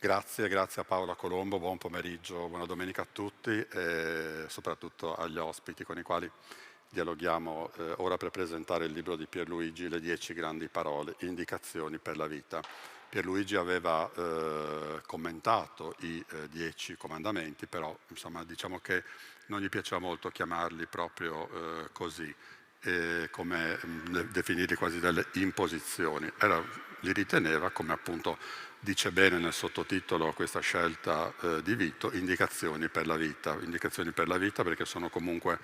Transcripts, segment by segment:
Grazie a Paola Colombo, buon pomeriggio, buona domenica a tutti e soprattutto agli ospiti con i quali dialoghiamo ora per presentare il libro di Pierluigi, Le 10 grandi parole, indicazioni per la vita. Pierluigi aveva commentato i 10 comandamenti, però insomma diciamo che non gli piaceva molto chiamarli proprio così, come definirli quasi delle imposizioni. Li riteneva, come appunto dice bene nel sottotitolo questa scelta di Vito, indicazioni per la vita perché sono comunque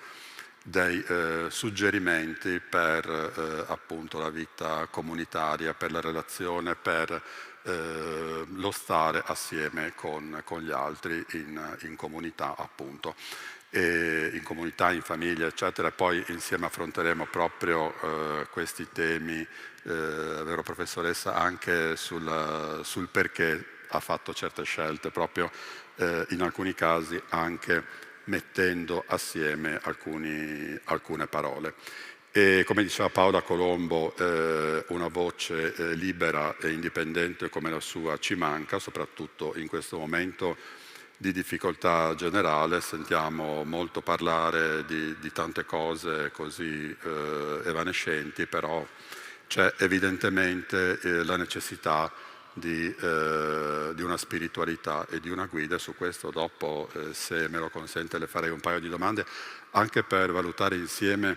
dei suggerimenti per appunto la vita comunitaria, per la relazione, per lo stare assieme con gli altri in comunità appunto. E in comunità, in famiglia, eccetera, e poi insieme affronteremo proprio questi temi, vero professoressa, anche sul perché ha fatto certe scelte, proprio in alcuni casi anche mettendo assieme alcune parole. E come diceva Paola Colombo, una voce libera e indipendente come la sua ci manca, soprattutto in questo momento di difficoltà generale. Sentiamo molto parlare di tante cose così evanescenti, però c'è evidentemente la necessità di una spiritualità e di una guida. Su questo dopo, se me lo consente, le farei un paio di domande anche per valutare insieme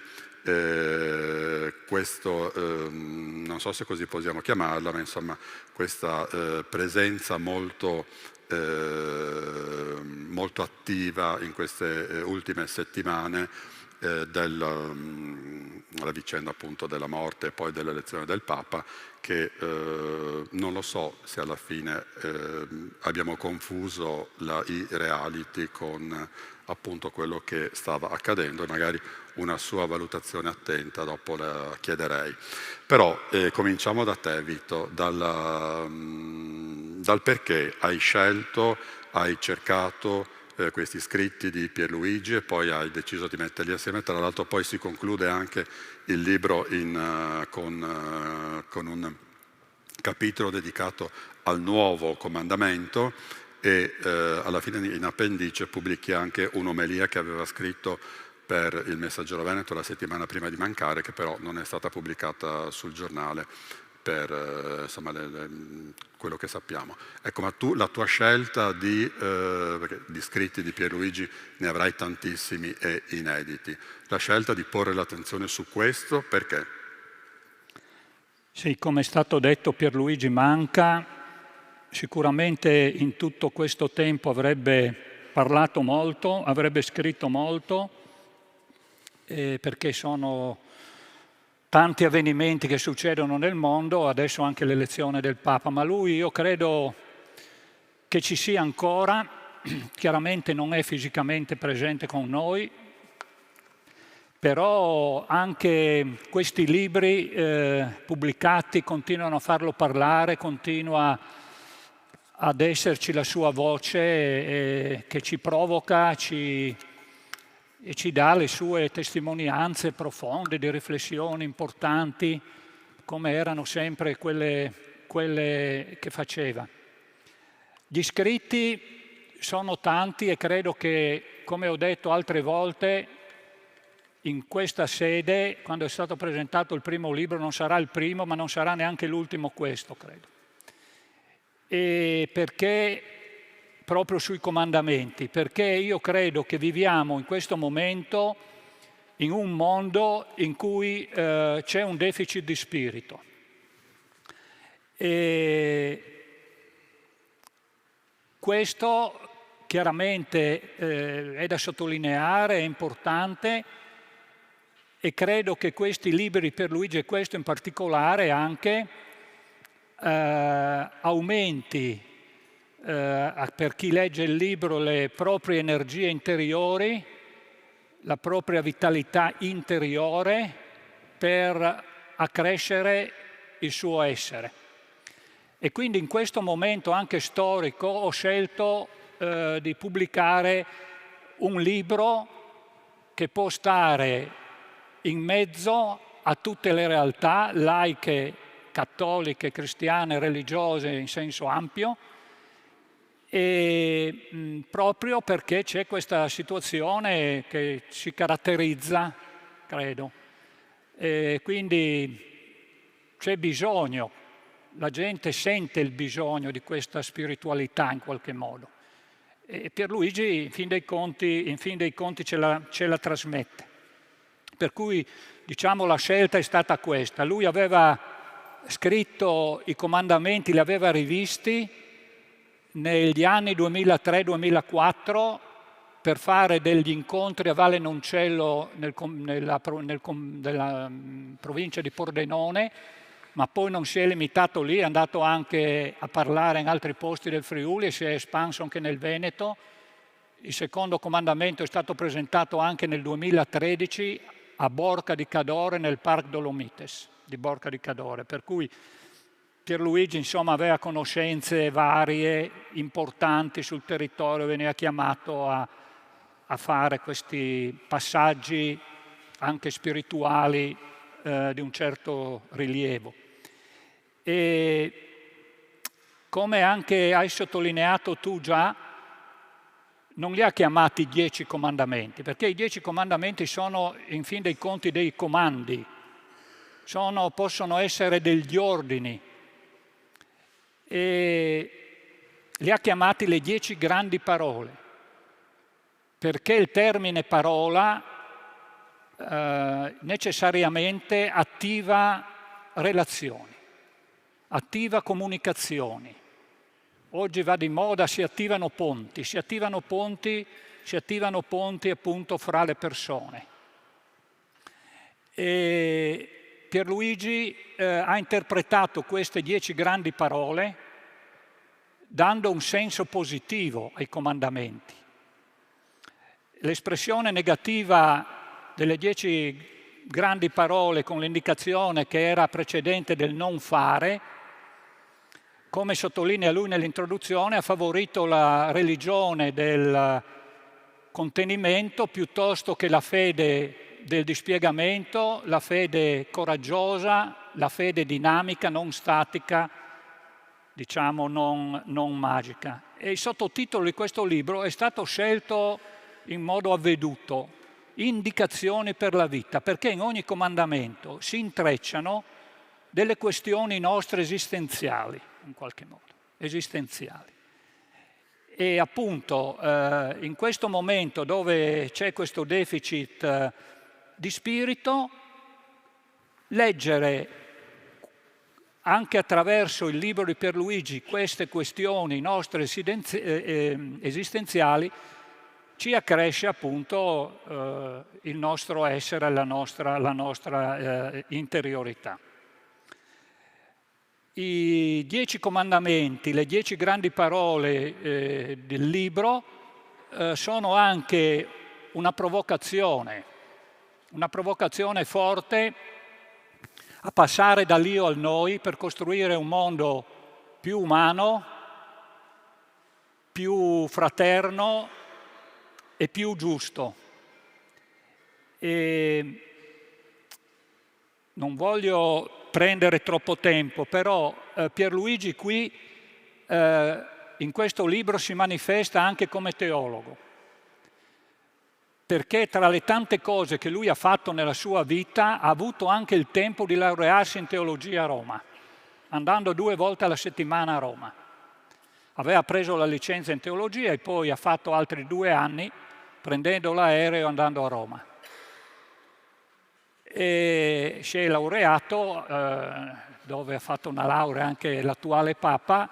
questo, non so se così possiamo chiamarla, ma insomma questa presenza molto attiva in queste ultime settimane della vicenda appunto della morte e poi dell'elezione del Papa, che non lo so se alla fine abbiamo confuso i reality con appunto quello che stava accadendo, e magari una sua valutazione attenta dopo la chiederei. Però cominciamo da te, Vito, dal perché hai scelto, hai cercato questi scritti di Pierluigi e poi hai deciso di metterli assieme. Tra l'altro poi si conclude anche il libro con un capitolo dedicato al nuovo comandamento e alla fine in appendice pubblichi anche un'omelia che aveva scritto per il Messaggero Veneto la settimana prima di mancare, che però non è stata pubblicata sul giornale per insomma, quello che sappiamo. Ecco, ma tu la tua scelta perché di scritti di Pierluigi ne avrai tantissimi e inediti, la scelta di porre l'attenzione su questo, perché? Sì, come è stato detto, Pierluigi manca. Sicuramente in tutto questo tempo avrebbe parlato molto, avrebbe scritto molto, perché sono tanti avvenimenti che succedono nel mondo, adesso anche l'elezione del Papa, ma lui io credo che ci sia ancora, chiaramente non è fisicamente presente con noi, però anche questi libri pubblicati continuano a farlo parlare, continua ad esserci la sua voce che ci provoca e ci dà le sue testimonianze profonde, di riflessioni importanti, come erano sempre quelle che faceva. Gli scritti sono tanti e credo che, come ho detto altre volte, in questa sede, quando è stato presentato il primo libro, non sarà il primo, ma non sarà neanche l'ultimo questo, credo. E perché proprio sui comandamenti? Perché io credo che viviamo in questo momento in un mondo in cui c'è un deficit di spirito. E questo chiaramente è da sottolineare, è importante, e credo che questi libri per Luigi e questo in particolare anche aumenti per chi legge il libro le proprie energie interiori, la propria vitalità interiore per accrescere il suo essere. E quindi in questo momento anche storico ho scelto di pubblicare un libro che può stare in mezzo a tutte le realtà laiche, cattoliche, cristiane, religiose in senso ampio, E proprio perché c'è questa situazione che ci caratterizza, credo. E quindi c'è bisogno, la gente sente il bisogno di questa spiritualità in qualche modo. E Pierluigi, in fin dei conti ce la trasmette. Per cui, diciamo, la scelta è stata questa. Lui aveva scritto i comandamenti, li aveva rivisti negli anni 2003-2004 per fare degli incontri a Valle Noncello nella provincia di Pordenone, ma poi non si è limitato lì, è andato anche a parlare in altri posti del Friuli e si è espanso anche nel Veneto. Il secondo comandamento è stato presentato anche nel 2013 a Borca di Cadore, nel Parc Dolomites di Borca di Cadore, per cui Pierluigi insomma aveva conoscenze varie, importanti sul territorio, veniva chiamato a fare questi passaggi anche spirituali di un certo rilievo. E come anche hai sottolineato tu già, non li ha chiamati 10 comandamenti, perché i 10 comandamenti sono in fin dei conti dei comandi, possono essere degli ordini, e li ha chiamati le 10 grandi parole, perché il termine parola necessariamente attiva relazioni, attiva comunicazioni. Oggi va di moda, si attivano ponti appunto fra le persone. E Pierluigi ha interpretato queste 10 grandi parole dando un senso positivo ai comandamenti. L'espressione negativa delle 10 grandi parole con l'indicazione che era precedente del non fare, come sottolinea lui nell'introduzione, ha favorito la religione del contenimento piuttosto che la fede del dispiegamento, la fede coraggiosa, la fede dinamica, non statica, diciamo non magica. E il sottotitolo di questo libro è stato scelto in modo avveduto, Indicazioni per la vita, perché in ogni comandamento si intrecciano delle questioni nostre esistenziali, in qualche modo, esistenziali. E appunto in questo momento dove c'è questo deficit di spirito, leggere anche attraverso il libro di Pierluigi queste questioni nostre esistenziali ci accresce appunto il nostro essere, la nostra interiorità. I 10 comandamenti, le 10 grandi parole del libro sono anche una provocazione forte a passare dall'io al noi per costruire un mondo più umano, più fraterno e più giusto. E non voglio prendere troppo tempo, però Pierluigi qui in questo libro si manifesta anche come teologo, perché tra le tante cose che lui ha fatto nella sua vita ha avuto anche il tempo di laurearsi in teologia a Roma, andando 2 volte alla settimana a Roma. Aveva preso la licenza in teologia e poi ha fatto altri 2 anni prendendo l'aereo e andando a Roma. E si è laureato, dove ha fatto una laurea anche l'attuale Papa,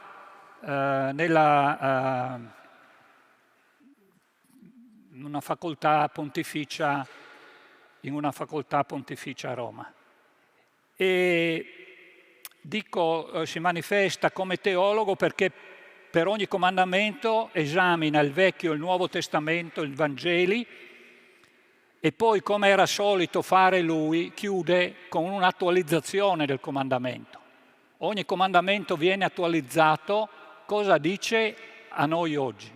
in una facoltà pontificia a Roma. E dico si manifesta come teologo perché per ogni comandamento esamina il Vecchio e il Nuovo Testamento, il Vangeli, e poi, come era solito fare lui, chiude con un'attualizzazione del comandamento. Ogni comandamento viene attualizzato, cosa dice a noi oggi.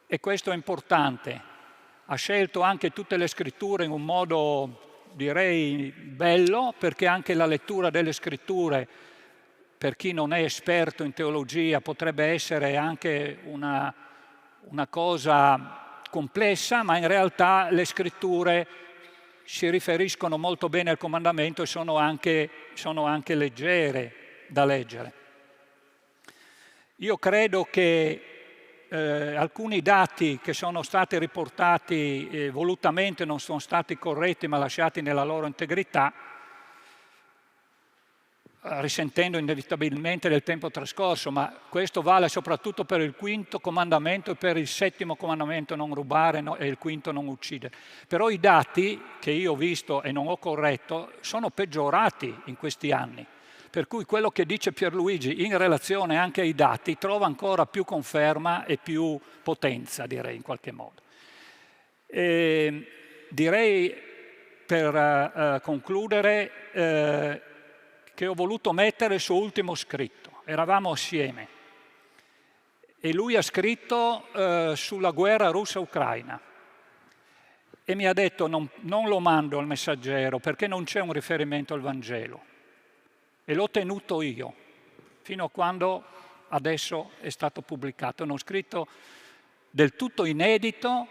E questo è importante. Ha scelto anche tutte le scritture in un modo, direi, bello, perché anche la lettura delle scritture per chi non è esperto in teologia potrebbe essere anche una cosa complessa, ma in realtà le scritture si riferiscono molto bene al comandamento e sono anche leggere da leggere. Io credo che alcuni dati che sono stati riportati volutamente non sono stati corretti ma lasciati nella loro integrità, risentendo inevitabilmente del tempo trascorso, ma questo vale soprattutto per il quinto comandamento e per il settimo comandamento, non rubare, e il quinto, non uccidere. Però i dati che io ho visto e non ho corretto sono peggiorati in questi anni, per cui quello che dice Pierluigi in relazione anche ai dati trova ancora più conferma e più potenza, direi, in qualche modo. Direi, per concludere, che ho voluto mettere il suo ultimo scritto. Eravamo assieme e lui ha scritto sulla guerra russa-ucraina e mi ha detto non lo mando al Messaggero perché non c'è un riferimento al Vangelo, e l'ho tenuto io fino a quando adesso è stato pubblicato. È uno scritto del tutto inedito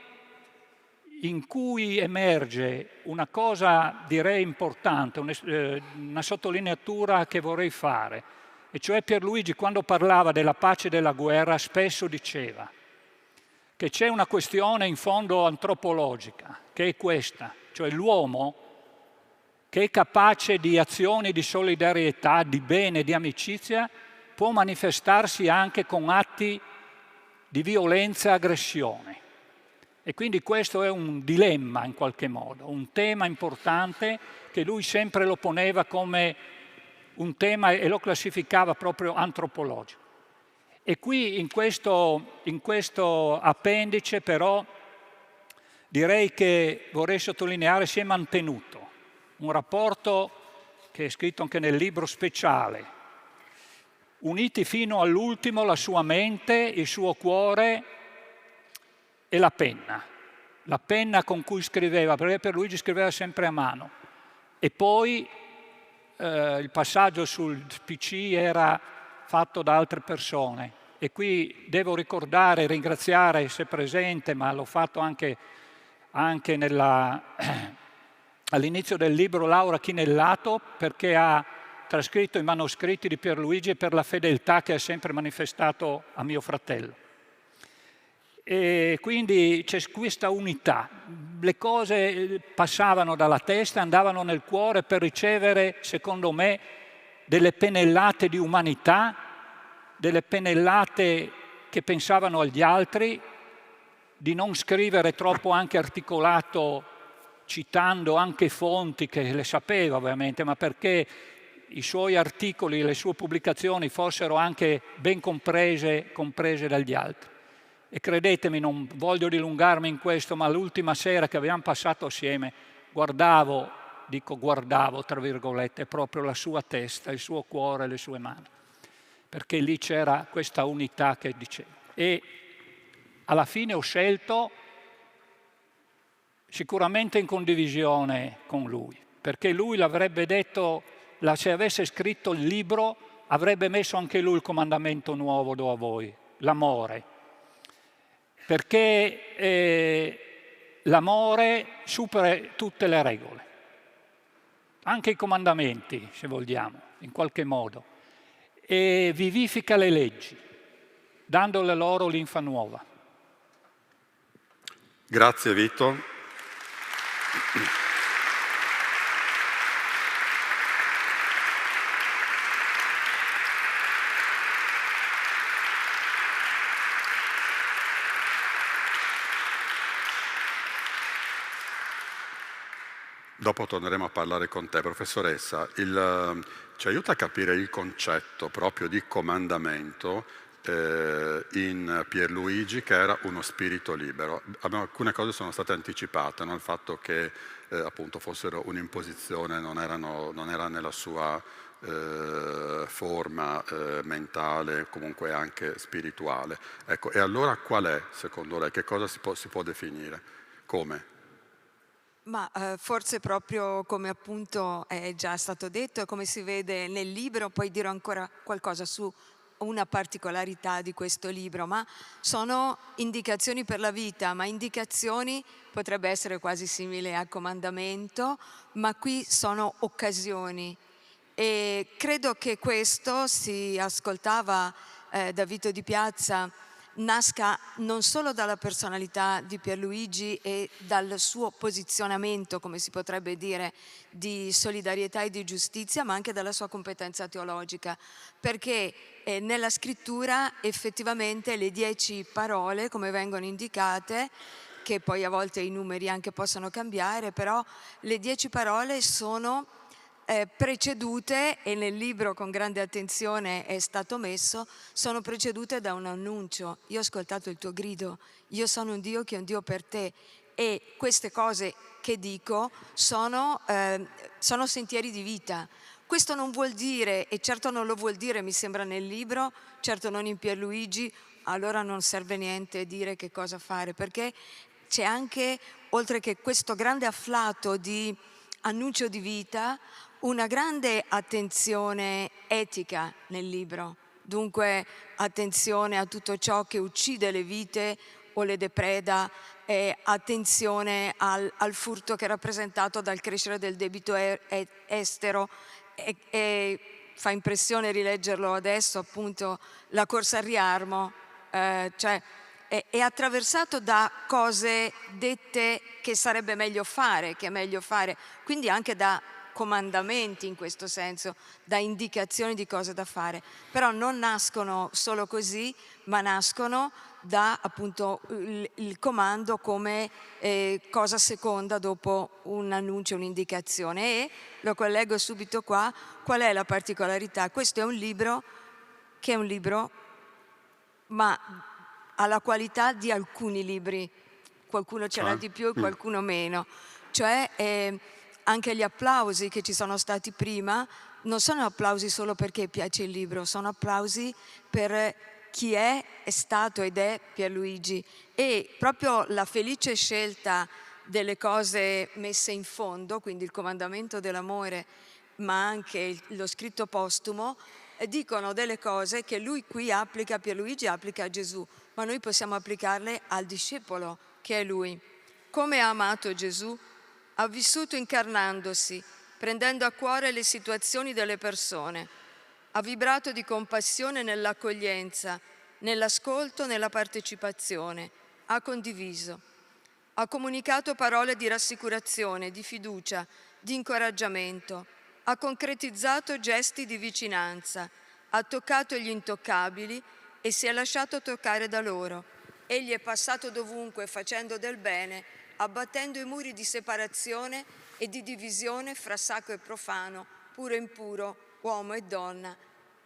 in cui emerge una cosa, direi, importante, una sottolineatura che vorrei fare, e cioè Pierluigi, quando parlava della pace e della guerra, spesso diceva che c'è una questione in fondo antropologica, che è questa, cioè l'uomo che è capace di azioni di solidarietà, di bene, di amicizia, può manifestarsi anche con atti di violenza e aggressione. E quindi questo è un dilemma in qualche modo, un tema importante che lui sempre lo poneva come un tema e lo classificava proprio antropologico. E qui in questo appendice però direi che vorrei sottolineare si è mantenuto un rapporto che è scritto anche nel libro speciale, uniti fino all'ultimo la sua mente, il suo cuore e la penna con cui scriveva, perché Pierluigi scriveva sempre a mano. E poi il passaggio sul PC era fatto da altre persone. E qui devo ricordare e ringraziare, se presente, ma l'ho fatto anche all'inizio del libro, Laura Chinellato, perché ha trascritto i manoscritti di Pierluigi e per la fedeltà che ha sempre manifestato a mio fratello. E quindi c'è questa unità, le cose passavano dalla testa, andavano nel cuore per ricevere, secondo me, delle pennellate di umanità, delle pennellate che pensavano agli altri, di non scrivere troppo anche articolato, citando anche fonti che le sapeva ovviamente, ma perché i suoi articoli e le sue pubblicazioni fossero anche ben comprese dagli altri. E credetemi, non voglio dilungarmi in questo, ma l'ultima sera che abbiamo passato assieme guardavo tra virgolette, proprio la sua testa, il suo cuore, le sue mani, perché lì c'era questa unità che dicevo. E alla fine ho scelto sicuramente in condivisione con lui, perché lui l'avrebbe detto, se avesse scritto il libro, avrebbe messo anche lui il comandamento nuovo do a voi, l'amore. Perché l'amore supera tutte le regole, anche i comandamenti, se vogliamo, in qualche modo, e vivifica le leggi, dandole loro linfa nuova. Grazie Vito. Dopo torneremo a parlare con te, professoressa. Ci aiuta a capire il concetto proprio di comandamento in Pierluigi, che era uno spirito libero. Alcune cose sono state anticipate, no? Il fatto che appunto fossero un'imposizione, non era nella sua forma mentale, comunque anche spirituale. Ecco, e allora qual è, secondo lei? Che cosa si può definire? Come? Ma forse proprio come appunto è già stato detto e come si vede nel libro, poi dirò ancora qualcosa su una particolarità di questo libro, ma sono indicazioni per la vita, ma indicazioni potrebbe essere quasi simile a comandamento, ma qui sono occasioni. E credo che questo, si ascoltava da Vito Di Piazza, nasca non solo dalla personalità di Pierluigi e dal suo posizionamento, come si potrebbe dire, di solidarietà e di giustizia, ma anche dalla sua competenza teologica, perché nella scrittura effettivamente le 10 parole, come vengono indicate, che poi a volte i numeri anche possono cambiare, però le 10 parole sono precedute, e nel libro con grande attenzione è stato messo, sono precedute da un annuncio. Io ho ascoltato il tuo grido, io sono un Dio che è un Dio per te, e queste cose che dico sono sentieri di vita. Questo non vuol dire, e certo non lo vuol dire, mi sembra nel libro, certo non in Pierluigi, allora non serve niente dire che cosa fare, perché c'è anche, oltre che questo grande afflato di annuncio di vita, una grande attenzione etica nel libro. Dunque attenzione a tutto ciò che uccide le vite o le depreda, attenzione al furto che è rappresentato dal crescere del debito estero, e fa impressione rileggerlo adesso, appunto, la corsa al riarmo, cioè è attraversato da cose dette che sarebbe meglio fare, che è meglio fare, quindi anche da comandamenti in questo senso, da indicazioni di cose da fare, però non nascono solo così, ma nascono da appunto il comando come cosa seconda dopo un annuncio, un'indicazione. E lo collego subito qua, qual è la particolarità? Questo è un libro che è un libro, ma ha la qualità di alcuni libri, qualcuno ce l'ha di più e qualcuno meno, cioè anche gli applausi che ci sono stati prima non sono applausi solo perché piace il libro, sono applausi per chi è stato ed è Pierluigi, e proprio la felice scelta delle cose messe in fondo, quindi il comandamento dell'amore, ma anche lo scritto postumo, dicono delle cose che lui qui applica, Pierluigi applica a Gesù, ma noi possiamo applicarle al discepolo che è lui. Come ha amato Gesù? Ha vissuto incarnandosi, prendendo a cuore le situazioni delle persone. Ha vibrato di compassione nell'accoglienza, nell'ascolto, nella partecipazione. Ha condiviso. Ha comunicato parole di rassicurazione, di fiducia, di incoraggiamento. Ha concretizzato gesti di vicinanza. Ha toccato gli intoccabili e si è lasciato toccare da loro. Egli è passato dovunque facendo del bene, abbattendo i muri di separazione e di divisione fra sacro e profano, puro e impuro, uomo e donna,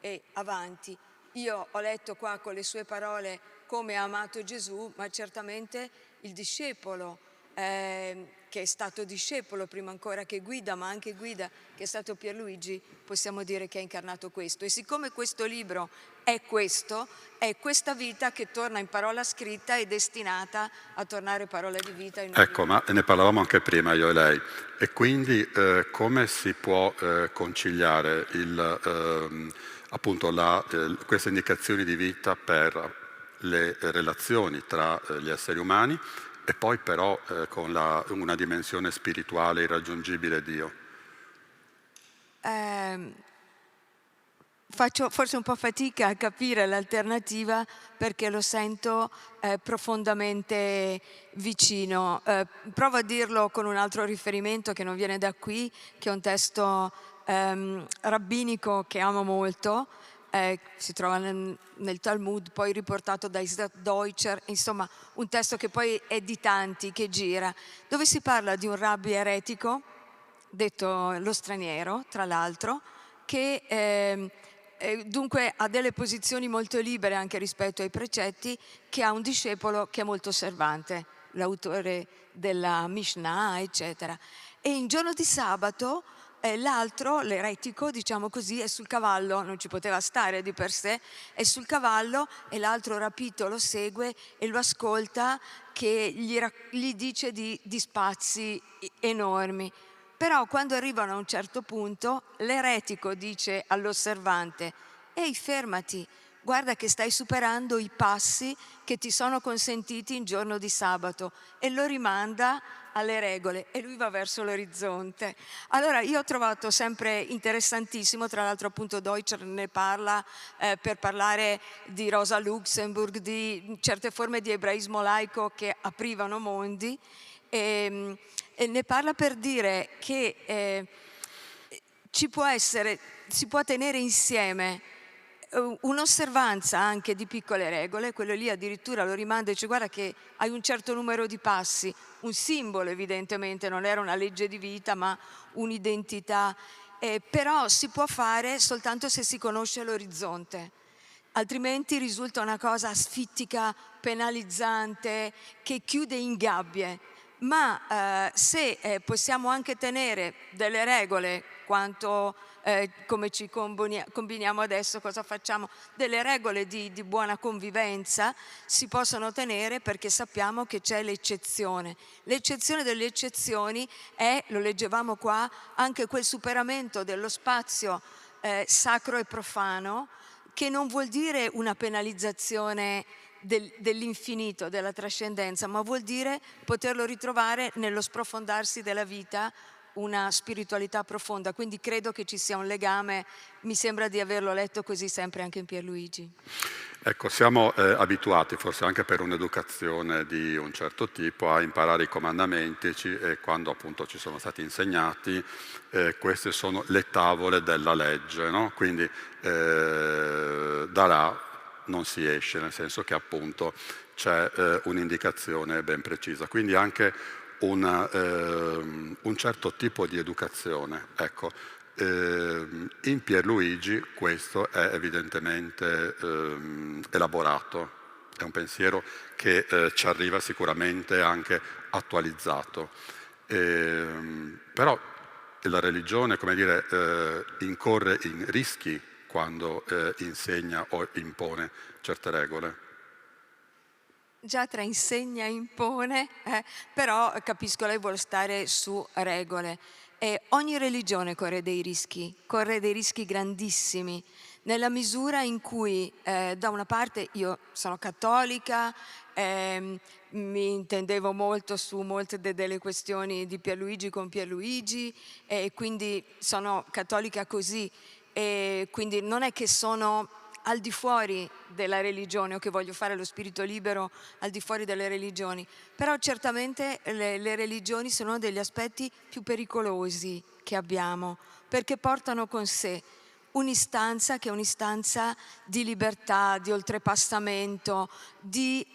e avanti. Io ho letto qua con le sue parole come ha amato Gesù, ma certamente il discepolo, che è stato discepolo prima ancora che guida, ma anche guida, che è stato Pierluigi, possiamo dire che ha incarnato questo. E siccome questo libro è questo, è questa vita che torna in parola scritta e destinata a tornare parola di vita. Ecco, ma ne parlavamo anche prima io e lei, e quindi come si può conciliare appunto queste indicazioni di vita per le relazioni tra gli esseri umani, e poi però con una dimensione spirituale irraggiungibile Dio? Faccio forse un po' fatica a capire l'alternativa, perché lo sento profondamente vicino. Provo a dirlo con un altro riferimento che non viene da qui, che è un testo rabbinico che amo molto, si trova nel Talmud, poi riportato da Isaac Deutscher, insomma un testo che poi è di tanti, che gira, dove si parla di un rabbi eretico, detto lo straniero, tra l'altro, che dunque ha delle posizioni molto libere anche rispetto ai precetti, che ha un discepolo che è molto osservante, l'autore della Mishnah, eccetera. E in giorno di sabato l'altro, l'eretico, diciamo così, è sul cavallo, non ci poteva stare di per sé, è sul cavallo e l'altro rapito lo segue e lo ascolta che gli dice di spazi enormi. Però quando arrivano a un certo punto, l'eretico dice all'osservante: «Ehi, fermati, guarda che stai superando i passi che ti sono consentiti in giorno di sabato», e lo rimanda alle regole e lui va verso l'orizzonte. Allora io ho trovato sempre interessantissimo, tra l'altro appunto Deutscher ne parla per parlare di Rosa Luxemburg, di certe forme di ebraismo laico che aprivano mondi, e ne parla per dire che si può tenere insieme un'osservanza anche di piccole regole, quello lì addirittura lo rimanda e dice: «Guarda che hai un certo numero di passi», un simbolo evidentemente, non era una legge di vita ma un'identità, però si può fare soltanto se si conosce l'orizzonte, altrimenti risulta una cosa asfittica, penalizzante, che chiude in gabbie. Ma se possiamo anche tenere delle regole, quanto come ci combiniamo adesso, cosa facciamo, delle regole di buona convivenza, si possono tenere perché sappiamo che c'è l'eccezione. L'eccezione delle eccezioni è, lo leggevamo qua, anche quel superamento dello spazio sacro e profano, che non vuol dire una penalizzazione dell'infinito, della trascendenza, ma vuol dire poterlo ritrovare nello sprofondarsi della vita, una spiritualità profonda. Quindi credo che ci sia un legame, mi sembra di averlo letto così sempre anche in Pierluigi. Ecco, siamo abituati, forse anche per un'educazione di un certo tipo, a imparare i comandamenti e quando appunto ci sono stati insegnati, queste sono le tavole della legge, no? Quindi da là non si esce, nel senso che appunto c'è un'indicazione ben precisa. Quindi anche un certo tipo di educazione. Ecco, in Pierluigi questo è evidentemente elaborato, è un pensiero che ci arriva sicuramente anche attualizzato. Però la religione, come dire, incorre in rischi quando insegna o impone certe regole. Già tra insegna e impone, però capisco lei vuole stare su regole. Ogni religione corre dei rischi grandissimi, nella misura in cui da una parte io sono cattolica, mi intendevo molto su molte delle questioni di Pierluigi con Pierluigi, e quindi sono cattolica così, e quindi non è che sono al di fuori della religione o che voglio fare lo spirito libero al di fuori delle religioni, però certamente le religioni sono uno degli aspetti più pericolosi che abbiamo, perché portano con sé un'istanza che è un'istanza di libertà, di oltrepassamento, di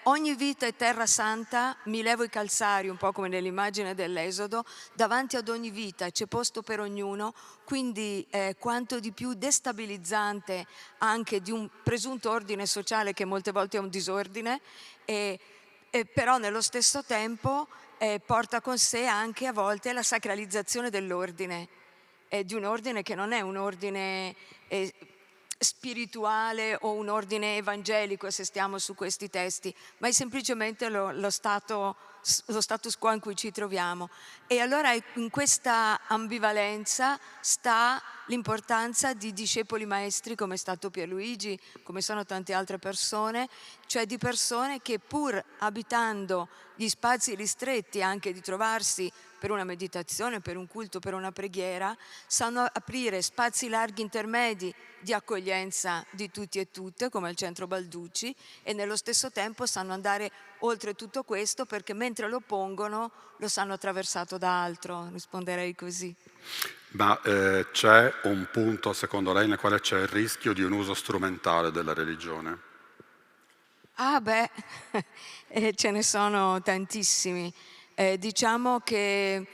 ogni vita è terra santa, mi levo i calzari, un po' come nell'immagine dell'Esodo, davanti ad ogni vita c'è posto per ognuno, quindi quanto di più destabilizzante anche di un presunto ordine sociale che molte volte è un disordine, però nello stesso tempo porta con sé anche a volte la sacralizzazione dell'ordine, di un ordine che non è un ordine spirituale o un ordine evangelico, se stiamo su questi testi, ma è semplicemente lo status quo in cui ci troviamo. E allora in questa ambivalenza sta l'importanza di discepoli maestri come è stato Pierluigi, come sono tante altre persone, cioè di persone che pur abitando gli spazi ristretti anche di trovarsi per una meditazione, per un culto, per una preghiera, sanno aprire spazi larghi intermedi di accoglienza di tutti e tutte, come il Centro Balducci, e nello stesso tempo sanno andare oltre tutto questo perché mentre lo pongono lo sanno attraversato da altro, risponderei così. Ma c'è un punto, secondo lei, nel quale c'è il rischio di un uso strumentale della religione? Ah beh, ce ne sono tantissimi. Diciamo che,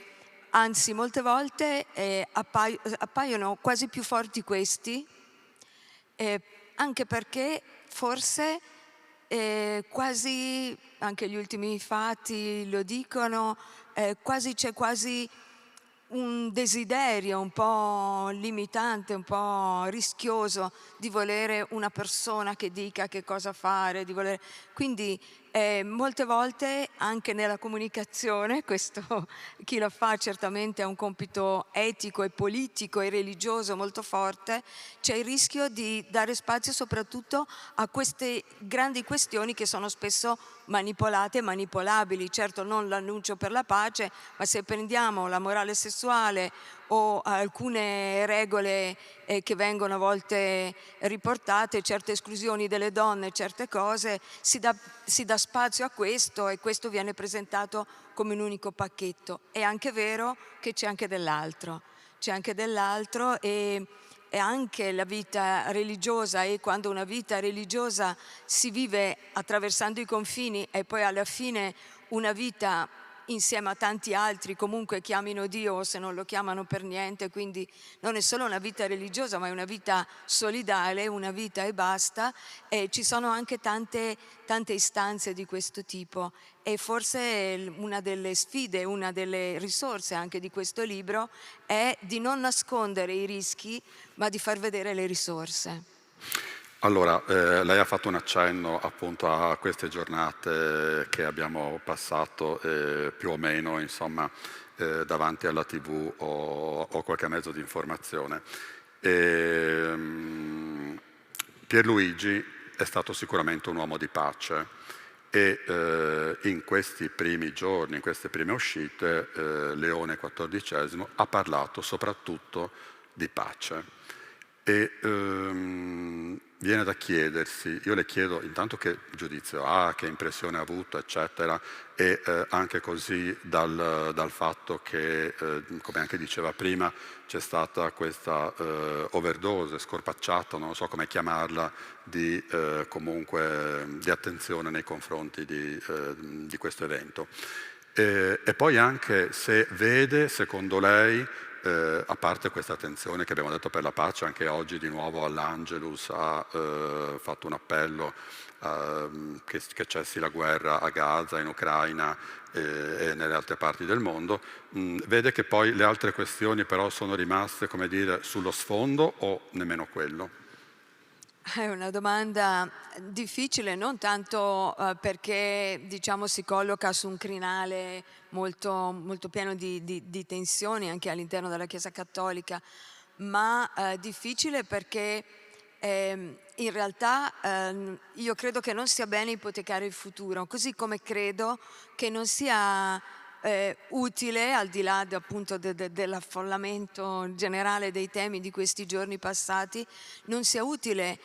anzi, molte volte appaiono quasi più forti questi, anche perché forse quasi, anche gli ultimi fatti lo dicono, c'è quasi un desiderio un po' limitante, un po' rischioso di volere una persona che dica che cosa fare, quindi molte volte anche nella comunicazione, questo chi lo fa certamente ha un compito etico e politico e religioso molto forte, c'è il rischio di dare spazio soprattutto a queste grandi questioni che sono spesso manipolate e manipolabili. Certo, non l'annuncio per la pace, ma se prendiamo la morale sessuale o alcune regole che vengono a volte riportate, certe esclusioni delle donne, certe cose, si dà spazio a questo e questo viene presentato come un unico pacchetto. È anche vero che c'è anche dell'altro, e anche la vita religiosa, e quando una vita religiosa si vive attraversando i confini e poi alla fine una vita insieme a tanti altri, comunque chiamino Dio o se non lo chiamano per niente, quindi non è solo una vita religiosa ma è una vita solidale, una vita e basta, e ci sono anche tante istanze di questo tipo, e forse una delle sfide, una delle risorse anche di questo libro è di non nascondere i rischi ma di far vedere le risorse. Allora, lei ha fatto un accenno appunto a queste giornate che abbiamo passato più o meno, insomma, davanti alla TV o qualche mezzo di informazione. Pierluigi è stato sicuramente un uomo di pace e in questi primi giorni, in queste prime uscite, Leone XIV ha parlato soprattutto di pace. E viene da chiedersi, io le chiedo intanto che giudizio ha, che impressione ha avuto, eccetera, e anche così dal fatto che, come anche diceva prima, c'è stata questa overdose, scorpacciata, non so come chiamarla, comunque di attenzione nei confronti di questo evento. E poi anche se vede, secondo lei, a parte questa attenzione che abbiamo detto per la pace, anche oggi di nuovo all'Angelus ha fatto un appello che cessi la guerra a Gaza, in Ucraina e nelle altre parti del mondo, vede che poi le altre questioni però sono rimaste, come dire, sullo sfondo o nemmeno quello? È una domanda difficile, non tanto perché diciamo, si colloca su un crinale molto, molto pieno di tensioni anche all'interno della Chiesa Cattolica, ma difficile perché in realtà io credo che non sia bene ipotecare il futuro, così come credo che non sia utile, al di là appunto dell'affollamento generale dei temi di questi giorni passati, non sia utile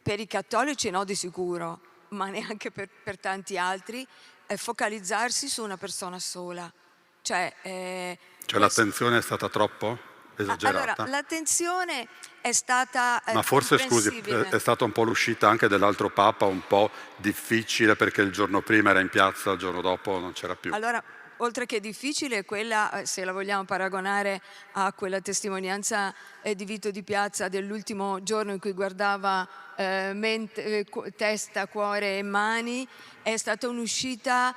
per i cattolici, no, di sicuro, ma neanche per tanti altri, focalizzarsi su una persona sola. Cioè l'attenzione è stata troppo allora, esagerata? l'attenzione è stata Ma forse, scusi, comprensibile. è stata un po' l'uscita anche dell'altro Papa, un po' difficile perché il giorno prima era in piazza, il giorno dopo non c'era più. Allora, oltre che difficile, quella, se la vogliamo paragonare a quella testimonianza di Vito Di Piazza dell'ultimo giorno in cui guardava testa, cuore e mani, è stata un'uscita,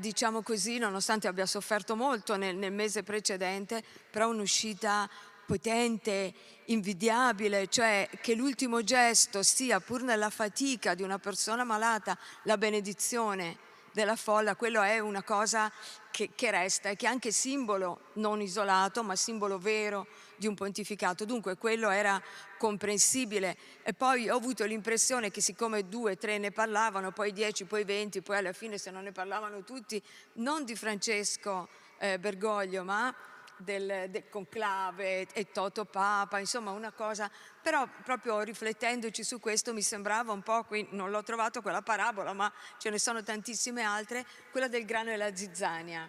diciamo così, nonostante abbia sofferto molto nel mese precedente, però un'uscita potente, invidiabile, cioè che l'ultimo gesto sia, pur nella fatica di una persona malata, la benedizione della folla, quello è una cosa che resta e che è anche simbolo non isolato ma simbolo vero di un pontificato. Dunque quello era comprensibile, e poi ho avuto l'impressione che siccome 2 o 3 ne parlavano, poi 10, poi 20, poi alla fine se non ne parlavano tutti, non di Francesco Bergoglio ma del conclave e Toto Papa, insomma una cosa, però proprio riflettendoci su questo mi sembrava un po', qui non l'ho trovato quella parabola ma ce ne sono tantissime altre, quella del grano e la zizzania,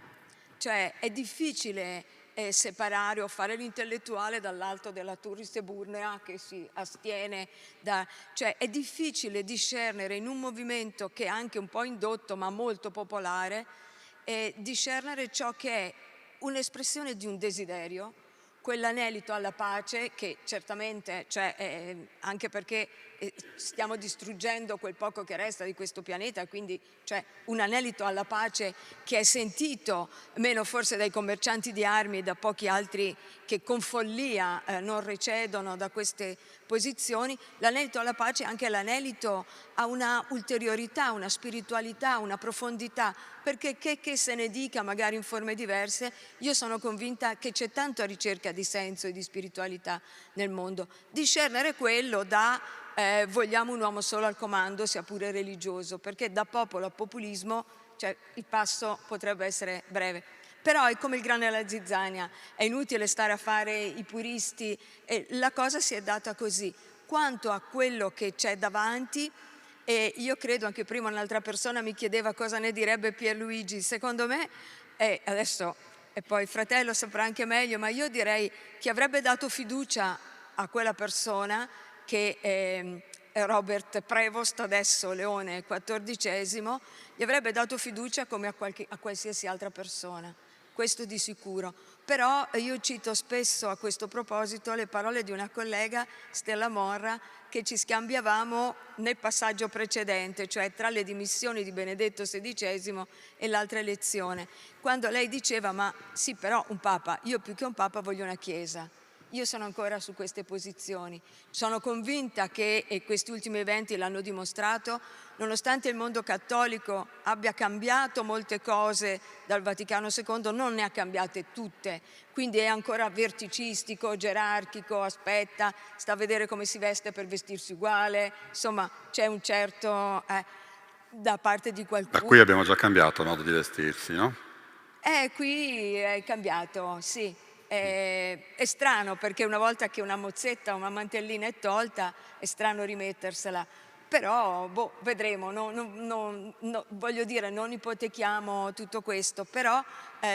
cioè è difficile separare o fare l'intellettuale dall'alto della turris eburnea che si astiene cioè è difficile discernere in un movimento che è anche un po' indotto ma molto popolare, discernere ciò che è un'espressione di un desiderio, quell'anelito alla pace che certamente, cioè, anche perché stiamo distruggendo quel poco che resta di questo pianeta, quindi cioè, un anelito alla pace che è sentito, meno forse dai commercianti di armi e da pochi altri che con follia non recedono da queste posizioni. L'anelito alla pace è anche l'anelito a una ulteriorità, una spiritualità, una profondità, perché che se ne dica magari in forme diverse, io sono convinta che c'è tanta ricerca di senso e di spiritualità nel mondo. Discernere quello da vogliamo un uomo solo al comando, sia pure religioso, perché da popolo a populismo, cioè, il passo potrebbe essere breve. Però è come il grano alla zizzania, è inutile stare a fare i puristi, e la cosa si è data così. Quanto a quello che c'è davanti, e io credo, anche prima un'altra persona mi chiedeva cosa ne direbbe Pierluigi, secondo me, adesso, e poi il fratello saprà anche meglio, ma io direi che avrebbe dato fiducia a quella persona che Robert Prevost, adesso Leone XIV, gli avrebbe dato fiducia come a qualsiasi altra persona, questo di sicuro. Però io cito spesso a questo proposito le parole di una collega, Stella Morra, che ci scambiavamo nel passaggio precedente, cioè tra le dimissioni di Benedetto XVI e l'altra elezione, quando lei diceva: ma sì, però un Papa, io più che un Papa voglio una Chiesa. Io sono ancora su queste posizioni. Sono convinta che, e questi ultimi eventi l'hanno dimostrato, nonostante il mondo cattolico abbia cambiato molte cose dal Vaticano II, non ne ha cambiate tutte. Quindi è ancora verticistico, gerarchico, aspetta, sta a vedere come si veste per vestirsi uguale. Insomma, c'è un certo da parte di qualcuno. Da qui abbiamo già cambiato il modo di vestirsi, no? Qui è cambiato, sì. È strano, perché una volta che una mozzetta o una mantellina è tolta è strano rimettersela, però vedremo, voglio dire, non ipotechiamo tutto questo, però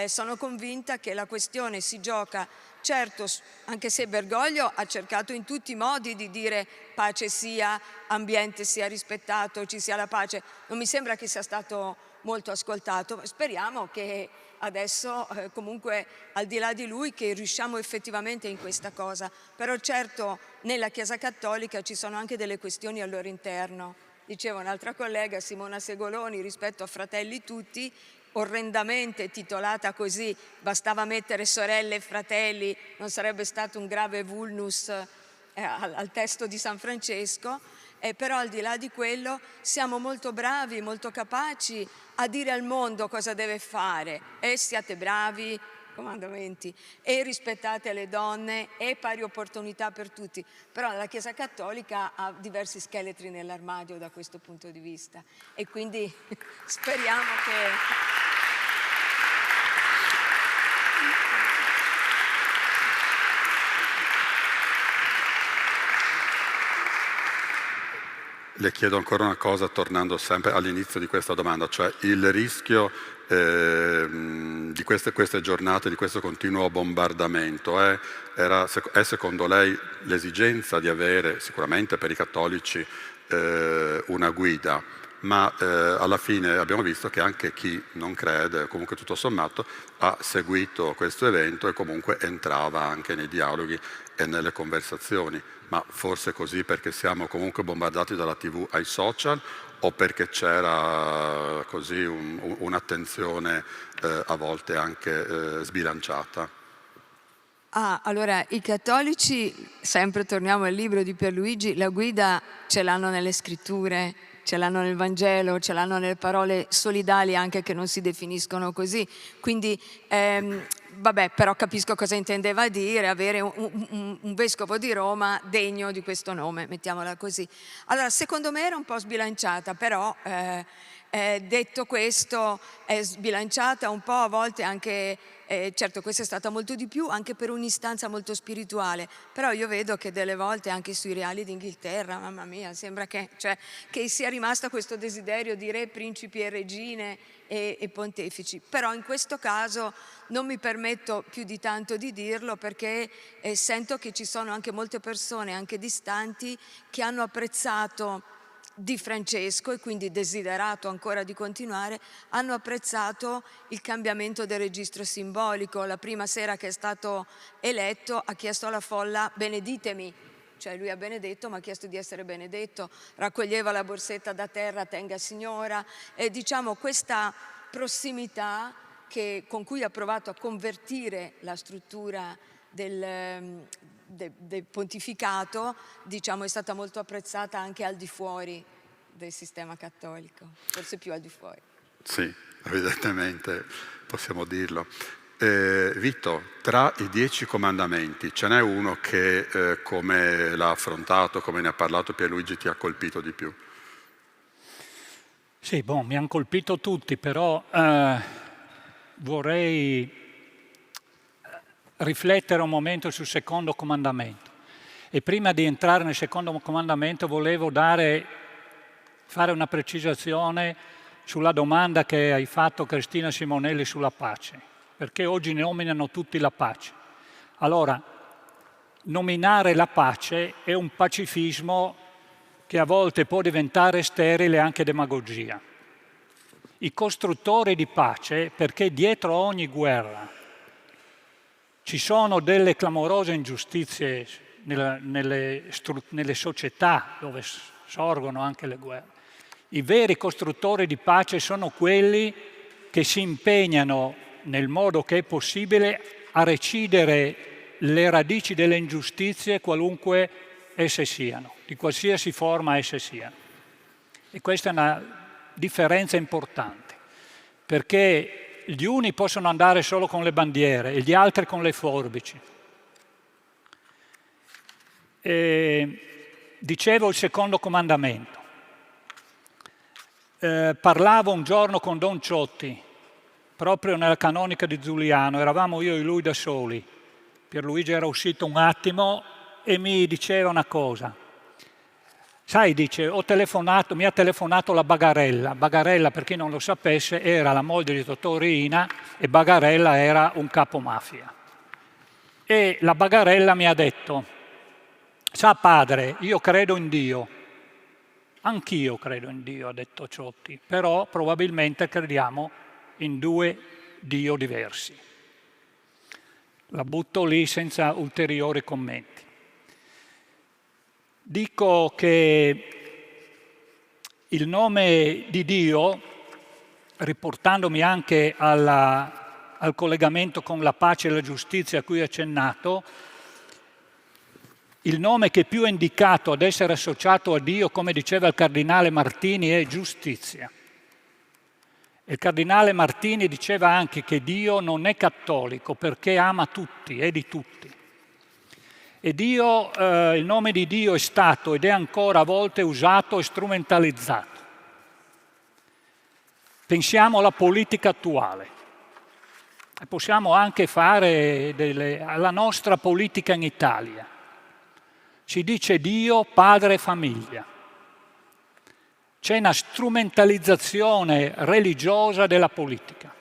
sono convinta che la questione si gioca, certo, anche se Bergoglio ha cercato in tutti i modi di dire pace sia, ambiente sia rispettato, ci sia la pace, non mi sembra che sia stato molto ascoltato. Speriamo che adesso comunque, al di là di lui, che riusciamo effettivamente in questa cosa. Però certo nella Chiesa Cattolica ci sono anche delle questioni al loro interno. Diceva un'altra collega, Simona Segoloni, rispetto a Fratelli Tutti, orrendamente titolata così, bastava mettere sorelle e fratelli, non sarebbe stato un grave vulnus al testo di San Francesco. Però al di là di quello siamo molto bravi, molto capaci a dire al mondo cosa deve fare, e siate bravi, comandamenti, e rispettate le donne, e pari opportunità per tutti. Però la Chiesa Cattolica ha diversi scheletri nell'armadio da questo punto di vista, e quindi speriamo che... Le chiedo ancora una cosa, tornando sempre all'inizio di questa domanda, cioè il rischio di queste giornate, di questo continuo bombardamento, è secondo lei l'esigenza di avere, sicuramente per i cattolici, una guida, ma alla fine abbiamo visto che anche chi non crede, comunque tutto sommato, ha seguito questo evento e comunque entrava anche nei dialoghi e nelle conversazioni. Ma forse così perché siamo comunque bombardati dalla TV ai social, o perché c'era così un'attenzione a volte anche sbilanciata? Allora, i cattolici, sempre torniamo al libro di Pierluigi, la guida ce l'hanno nelle scritture, ce l'hanno nel Vangelo, ce l'hanno nelle parole solidali, anche che non si definiscono così. Quindi, vabbè, però capisco cosa intendeva dire, avere un vescovo di Roma degno di questo nome, mettiamola così. Allora, secondo me era un po' sbilanciata, però detto questo, è sbilanciata un po' a volte anche... certo, questa è stata molto di più, anche per un'istanza molto spirituale, però io vedo che delle volte anche sui reali d'Inghilterra, mamma mia, sembra che sia rimasto questo desiderio di re, principi e regine e pontefici. Però in questo caso non mi permetto più di tanto di dirlo, perché sento che ci sono anche molte persone, anche distanti, che hanno apprezzato di Francesco e quindi desiderato ancora di continuare, hanno apprezzato il cambiamento del registro simbolico. La prima sera che è stato eletto ha chiesto alla folla beneditemi, cioè lui ha benedetto ma ha chiesto di essere benedetto, raccoglieva la borsetta da terra, tenga signora, e diciamo questa prossimità con cui ha provato a convertire la struttura del pontificato, diciamo, è stata molto apprezzata anche al di fuori del sistema cattolico, forse più al di fuori. Sì, evidentemente possiamo dirlo. Vito, tra i 10 comandamenti ce n'è uno che come l'ha affrontato, come ne ha parlato Pierluigi, ti ha colpito di più? Sì, mi hanno colpito tutti, però vorrei riflettere un momento sul secondo comandamento. E prima di entrare nel secondo comandamento volevo fare una precisazione sulla domanda che hai fatto, Cristina Simonelli, sulla pace, perché oggi nominano tutti la pace. Allora, nominare la pace è un pacifismo che a volte può diventare sterile e anche demagogia. I costruttori di pace, perché dietro ogni guerra ci sono delle clamorose ingiustizie nelle società dove sorgono anche le guerre. I veri costruttori di pace sono quelli che si impegnano nel modo che è possibile a recidere le radici delle ingiustizie qualunque esse siano, di qualsiasi forma esse siano. E questa è una differenza importante, perché gli uni possono andare solo con le bandiere e gli altri con le forbici. Dicevo il secondo comandamento. Parlavo un giorno con Don Ciotti, proprio nella canonica di Giuliano, eravamo io e lui da soli. Pierluigi era uscito un attimo e mi diceva una cosa. Sai, dice, mi ha telefonato la Bagarella. Bagarella, per chi non lo sapesse, era la moglie di Totò Riina e Bagarella era un capo mafia. E la Bagarella mi ha detto, sa padre, io credo in Dio. Anch'io credo in Dio, ha detto Ciotti, però probabilmente crediamo in 2 Dio diversi. La butto lì senza ulteriori commenti. Dico che il nome di Dio, riportandomi anche al collegamento con la pace e la giustizia a cui ho accennato, il nome che più è indicato ad essere associato a Dio, come diceva il cardinale Martini, è giustizia. E il cardinale Martini diceva anche che Dio non è cattolico perché ama tutti, è di tutti. E Dio, il nome di Dio è stato ed è ancora a volte usato e strumentalizzato. Pensiamo alla politica attuale. E possiamo anche fare alla nostra politica in Italia. Si dice Dio, padre e famiglia. C'è una strumentalizzazione religiosa della politica.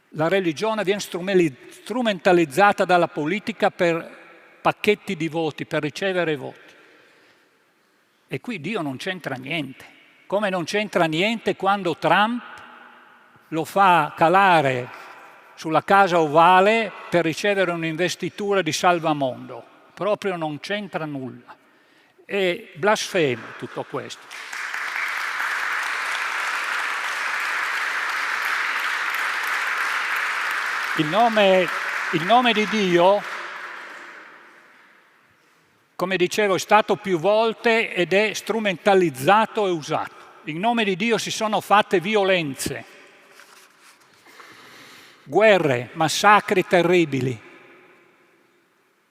La religione viene strumentalizzata dalla politica per pacchetti di voti, per ricevere voti. E qui Dio non c'entra niente. Come non c'entra niente quando Trump lo fa calare sulla Casa Ovale per ricevere un'investitura di salvamondo. Proprio non c'entra nulla. È blasfemo tutto questo. Il nome di Dio, come dicevo, è stato più volte ed è strumentalizzato e usato. In nome di Dio si sono fatte violenze, guerre, massacri terribili.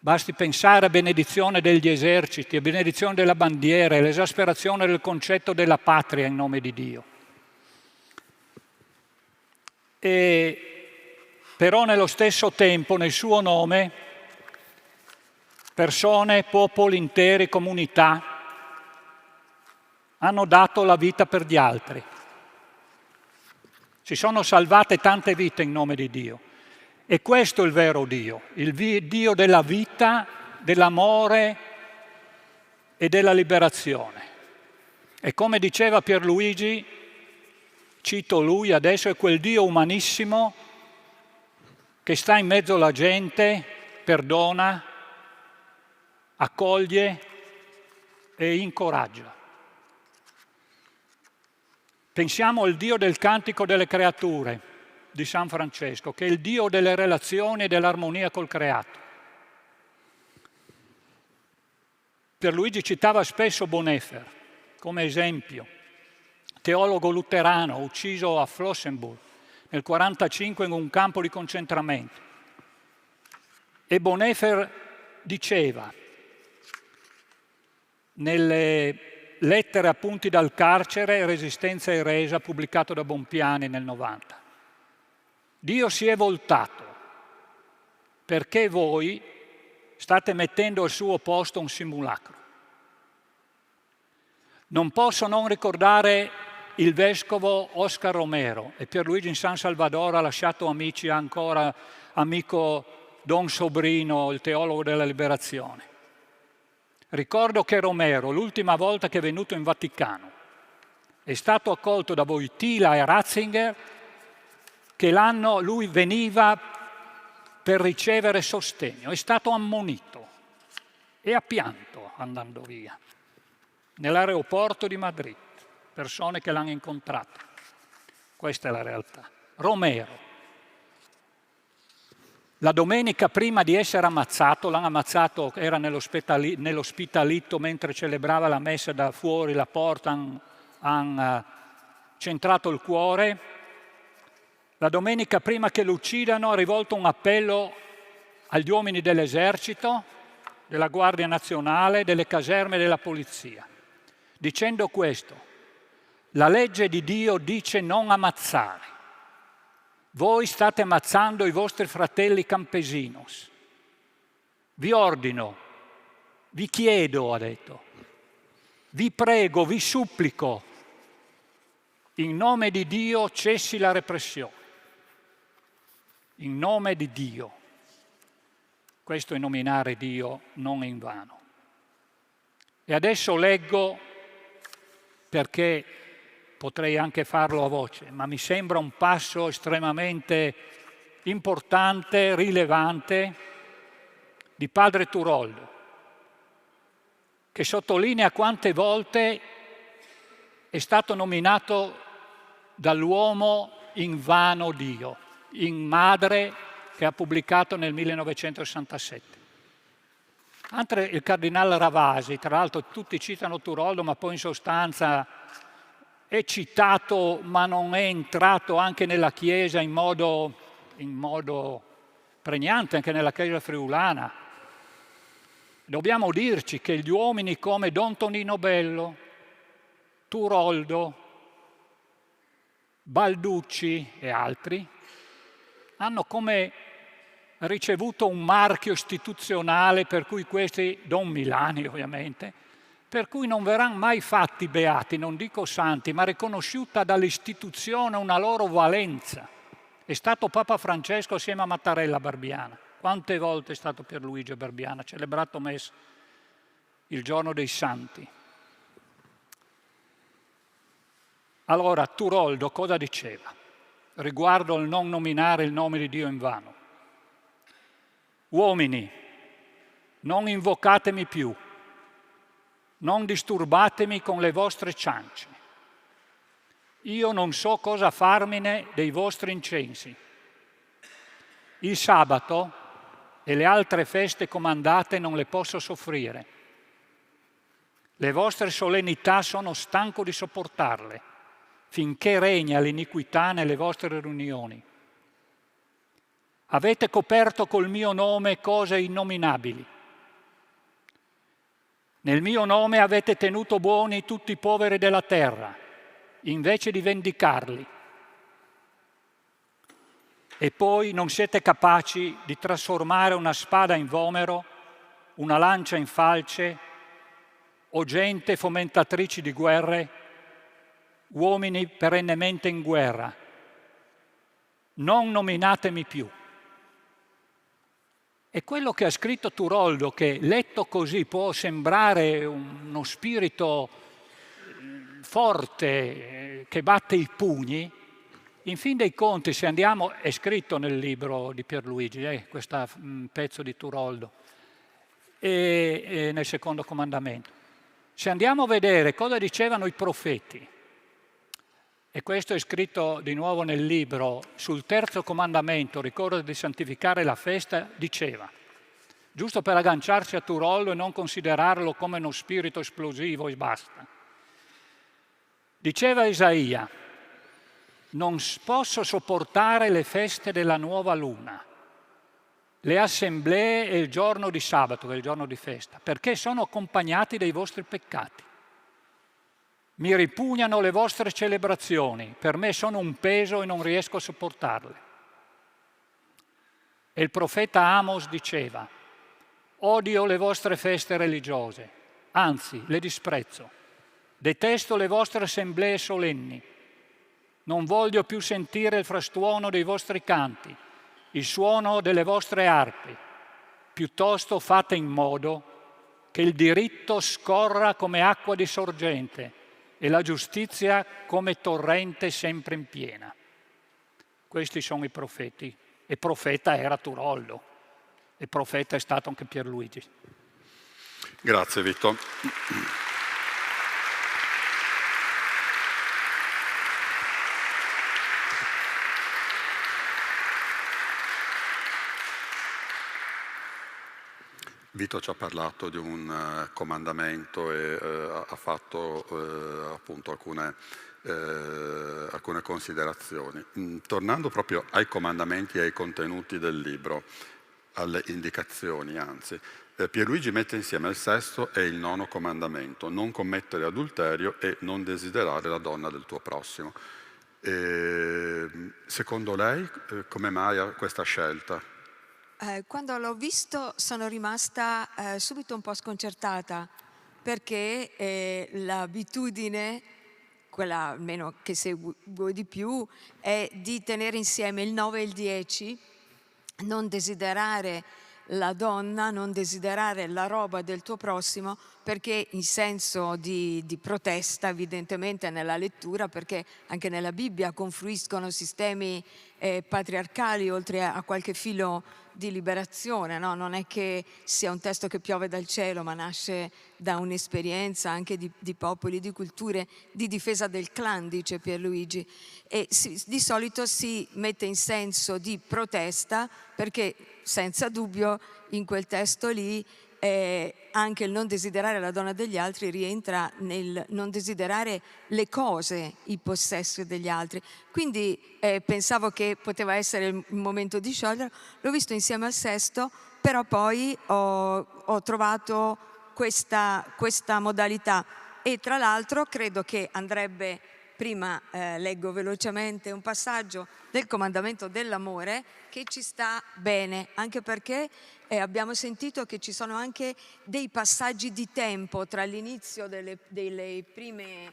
Basti pensare a benedizione degli eserciti, a benedizione della bandiera, all'esasperazione del concetto della patria in nome di Dio. Però nello stesso tempo, nel suo nome, persone, popoli interi, comunità hanno dato la vita per gli altri. Si sono salvate tante vite in nome di Dio. E questo è il vero Dio, il Dio della vita, dell'amore e della liberazione. E come diceva Pierluigi, cito lui adesso, è quel Dio umanissimo che sta in mezzo alla gente, perdona, accoglie e incoraggia. Pensiamo al Dio del Cantico delle Creature di San Francesco, che è il Dio delle relazioni e dell'armonia col creato. Pierluigi citava spesso Bonhoeffer come esempio, teologo luterano ucciso a Flossenburg nel 1945 in un campo di concentramento. E Bonhoeffer diceva, nelle lettere appunti dal carcere, Resistenza e Resa, pubblicato da Bompiani nel 90, Dio si è voltato perché voi state mettendo al suo posto un simulacro. Non posso non ricordare il vescovo Oscar Romero, e Pierluigi in San Salvador ha lasciato amici, ancora amico Don Sobrino, il teologo della liberazione. Ricordo che Romero, l'ultima volta che è venuto in Vaticano, è stato accolto da Wojtyla e Ratzinger, che l'anno lui veniva per ricevere sostegno, è stato ammonito e ha pianto andando via. Nell'aeroporto di Madrid, persone che l'hanno incontrato. Questa è la realtà. Romero. La domenica prima di essere ammazzato, l'hanno ammazzato, era nell'ospitalito mentre celebrava la messa da fuori la porta, hanno centrato il cuore. La domenica prima che lo uccidano ha rivolto un appello agli uomini dell'esercito, della Guardia Nazionale, delle caserme e della polizia, dicendo questo: la legge di Dio dice non ammazzare. Voi state ammazzando i vostri fratelli campesinos. Vi ordino, vi chiedo, ha detto, vi prego, vi supplico, in nome di Dio cessi la repressione. In nome di Dio. Questo è nominare Dio non in vano. E adesso leggo, perché potrei anche farlo a voce, ma mi sembra un passo estremamente importante, rilevante, di padre Turoldo, che sottolinea quante volte è stato nominato dall'uomo in vano Dio, in Madre, che ha pubblicato nel 1967. Anche il cardinale Ravasi, tra l'altro tutti citano Turoldo, ma poi in sostanza è citato ma non è entrato anche nella Chiesa in modo pregnante, anche nella Chiesa friulana. Dobbiamo dirci che gli uomini come Don Tonino Bello, Turoldo, Balducci e altri hanno come ricevuto un marchio istituzionale per cui questi, Don Milani ovviamente, per cui non verranno mai fatti beati, non dico santi, ma riconosciuta dall'istituzione una loro valenza. È stato Papa Francesco assieme a Mattarella Barbiana. Quante volte è stato Pierluigi a Barbiana, celebrato messa il giorno dei santi. Allora, Turoldo cosa diceva riguardo al non nominare il nome di Dio in vano? Uomini, non invocatemi più, non disturbatemi con le vostre ciance. Io non so cosa farmene dei vostri incensi. Il sabato e le altre feste comandate non le posso soffrire. Le vostre solennità sono stanco di sopportarle, finché regna l'iniquità nelle vostre riunioni. Avete coperto col mio nome cose innominabili. Nel mio nome avete tenuto buoni tutti i poveri della terra, invece di vendicarli. E poi non siete capaci di trasformare una spada in vomero, una lancia in falce, o gente fomentatrici di guerre, uomini perennemente in guerra. Non nominatemi più. E quello che ha scritto Turoldo, che letto così può sembrare uno spirito forte che batte i pugni. In fin dei conti, se andiamo, è scritto nel libro di Pierluigi, questo pezzo di Turoldo, e nel secondo comandamento. Se andiamo a vedere cosa dicevano i profeti, e questo è scritto di nuovo nel libro, sul terzo comandamento, ricorda di santificare la festa, diceva, giusto per agganciarsi a Turoldo e non considerarlo come uno spirito esplosivo e basta. Diceva Isaia, non posso sopportare le feste della nuova luna, le assemblee e il giorno di sabato, che è il giorno di festa, perché sono accompagnati dai vostri peccati. Mi ripugnano le vostre celebrazioni, per me sono un peso e non riesco a sopportarle. E il profeta Amos diceva, odio le vostre feste religiose, anzi le disprezzo, detesto le vostre assemblee solenni, non voglio più sentire il frastuono dei vostri canti, il suono delle vostre arpi. Piuttosto fate in modo che il diritto scorra come acqua di sorgente e la giustizia come torrente sempre in piena. Questi sono i profeti. E profeta era Turoldo. E profeta è stato anche Pierluigi. Grazie Vitto. Vito ci ha parlato di un comandamento e ha fatto appunto alcune considerazioni. Tornando proprio ai comandamenti e ai contenuti del libro, alle indicazioni anzi, Pierluigi mette insieme il sesto e il nono comandamento, non commettere adulterio e non desiderare la donna del tuo prossimo. Secondo lei come mai questa scelta? Quando l'ho visto sono rimasta subito un po' sconcertata perché l'abitudine, quella almeno che seguo di più, è di tenere insieme il 9 e il 10, non desiderare la donna, non desiderare la roba del tuo prossimo, perché in senso di protesta evidentemente nella lettura, perché anche nella Bibbia confluiscono sistemi patriarcali oltre a qualche filo di liberazione, no? Non è che sia un testo che piove dal cielo, ma nasce da un'esperienza anche di popoli, di culture, di difesa del clan, dice Pierluigi. E di solito si mette in senso di protesta, perché senza dubbio in quel testo lì anche il non desiderare la donna degli altri rientra nel non desiderare le cose, i possessi degli altri. Quindi pensavo che poteva essere il momento di sciogliere, l'ho visto insieme al sesto, però poi ho trovato questa modalità e tra l'altro credo che andrebbe, prima leggo velocemente un passaggio del comandamento dell'amore che ci sta bene, anche perché abbiamo sentito che ci sono anche dei passaggi di tempo tra l'inizio delle prime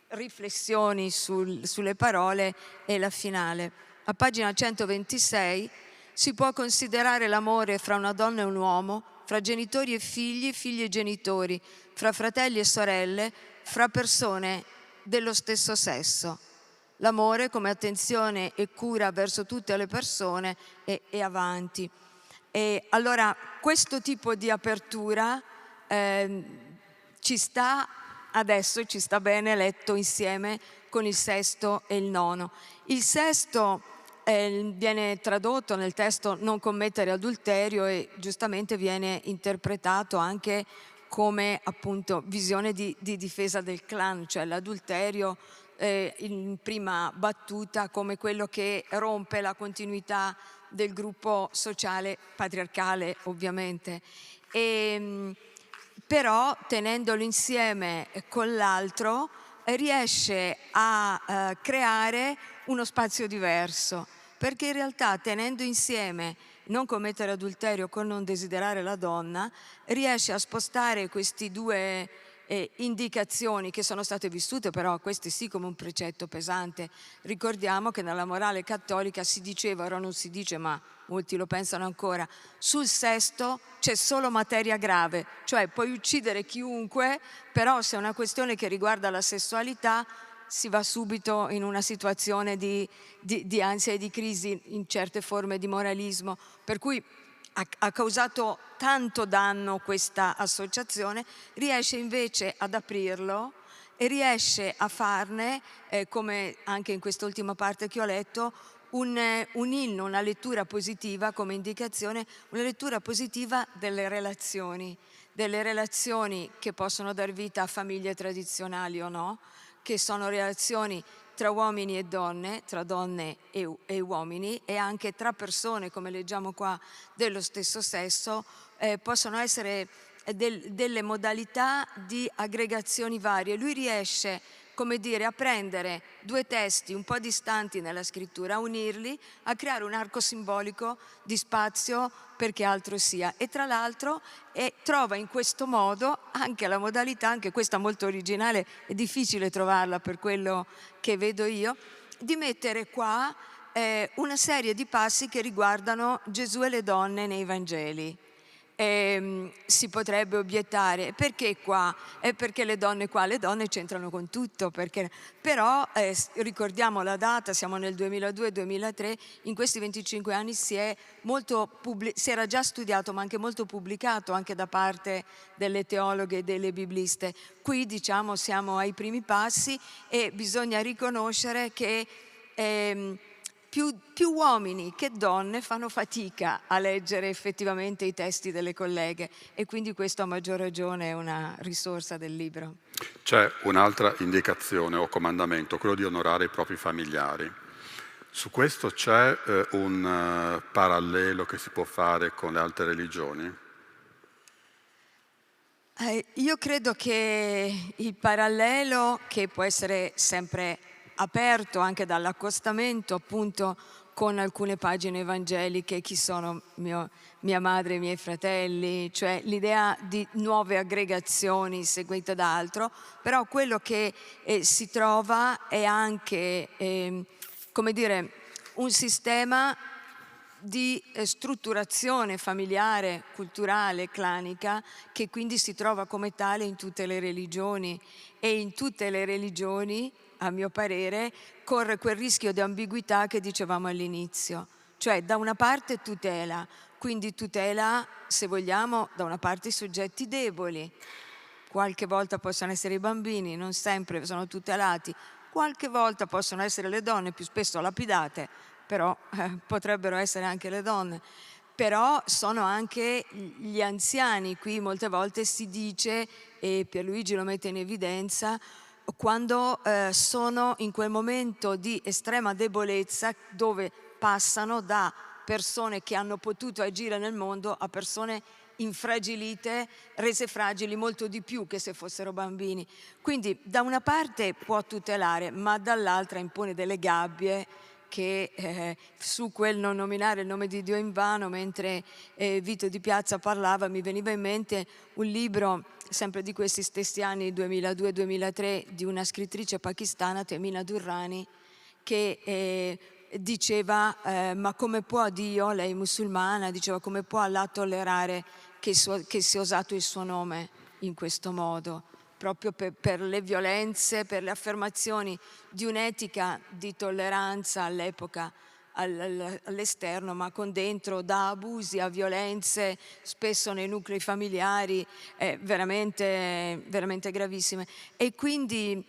riflessioni sulle parole e la finale. A pagina 126 si può considerare l'amore fra una donna e un uomo, fra genitori e figli, figli e genitori, fra fratelli e sorelle, fra persone dello stesso sesso. L'amore come attenzione e cura verso tutte le persone e avanti. E allora questo tipo di apertura ci sta adesso, ci sta bene letto insieme con il sesto e il nono. Il sesto viene tradotto nel testo non commettere adulterio e giustamente viene interpretato anche come appunto visione di difesa del clan, cioè l'adulterio in prima battuta come quello che rompe la continuità del gruppo sociale patriarcale ovviamente. Però tenendolo insieme con l'altro riesce a creare uno spazio diverso, perché in realtà tenendo insieme non commettere adulterio con non desiderare la donna riesce a spostare questi due indicazioni che sono state vissute però queste sì come un precetto pesante. Ricordiamo che nella morale cattolica si diceva, ora non si dice ma molti lo pensano ancora, sul sesto c'è solo materia grave, cioè puoi uccidere chiunque, però se è una questione che riguarda la sessualità si va subito in una situazione di ansia e di crisi in certe forme di moralismo, per cui ha causato tanto danno questa associazione, riesce invece ad aprirlo e riesce a farne, come anche in quest'ultima parte che ho letto, un inno, una lettura positiva come indicazione, una lettura positiva delle relazioni che possono dar vita a famiglie tradizionali o no, che sono relazioni tra uomini e donne, tra donne e uomini, e anche tra persone, come leggiamo qua, dello stesso sesso, possono essere delle modalità di aggregazioni varie. Lui riesce, come dire, a prendere due testi un po' distanti nella scrittura, a unirli, a creare un arco simbolico di spazio perché altro sia. E tra l'altro trova in questo modo anche la modalità, anche questa molto originale, è difficile trovarla per quello che vedo io, di mettere qua una serie di passi che riguardano Gesù e le donne nei Vangeli. Si potrebbe obiettare, perché qua? Perché le donne qua? Le donne c'entrano con tutto, però ricordiamo la data, siamo nel 2002-2003, in questi 25 anni si era già studiato ma anche molto pubblicato anche da parte delle teologhe e delle bibliste. Qui diciamo siamo ai primi passi e bisogna riconoscere che più uomini che donne fanno fatica a leggere effettivamente i testi delle colleghe e quindi questo a maggior ragione è una risorsa del libro. C'è un'altra indicazione o comandamento, quello di onorare i propri familiari. Su questo c'è un parallelo che si può fare con le altre religioni? Io credo che il parallelo, che può essere sempre aperto anche dall'accostamento appunto con alcune pagine evangeliche, chi sono mia madre e i miei fratelli, cioè l'idea di nuove aggregazioni seguite da altro, però quello che si trova è anche, come dire, un sistema di strutturazione familiare, culturale, clanica, che quindi si trova come tale in tutte le religioni e in tutte le religioni, a mio parere, corre quel rischio di ambiguità che dicevamo all'inizio, cioè da una parte tutela, quindi tutela, se vogliamo, da una parte i soggetti deboli, qualche volta possono essere i bambini, non sempre sono tutelati, qualche volta possono essere le donne, più spesso lapidate, però potrebbero essere anche le donne, però sono anche gli anziani. Qui molte volte si dice, e Pierluigi lo mette in evidenza, quando sono in quel momento di estrema debolezza dove passano da persone che hanno potuto agire nel mondo a persone infragilite, rese fragili molto di più che se fossero bambini. Quindi da una parte può tutelare, ma dall'altra impone delle gabbie che su quel non nominare il nome di Dio in vano, mentre Vito Di Piazza parlava, mi veniva in mente un libro, sempre di questi stessi anni, 2002-2003, di una scrittrice pakistana, Temina Durrani, che diceva ma come può Dio, lei musulmana, diceva come può Allah tollerare che sia usato il suo nome in questo modo, proprio per le violenze, per le affermazioni di un'etica di tolleranza all'epoca all'esterno, ma con dentro da abusi a violenze, spesso nei nuclei familiari, veramente, veramente gravissime. E quindi,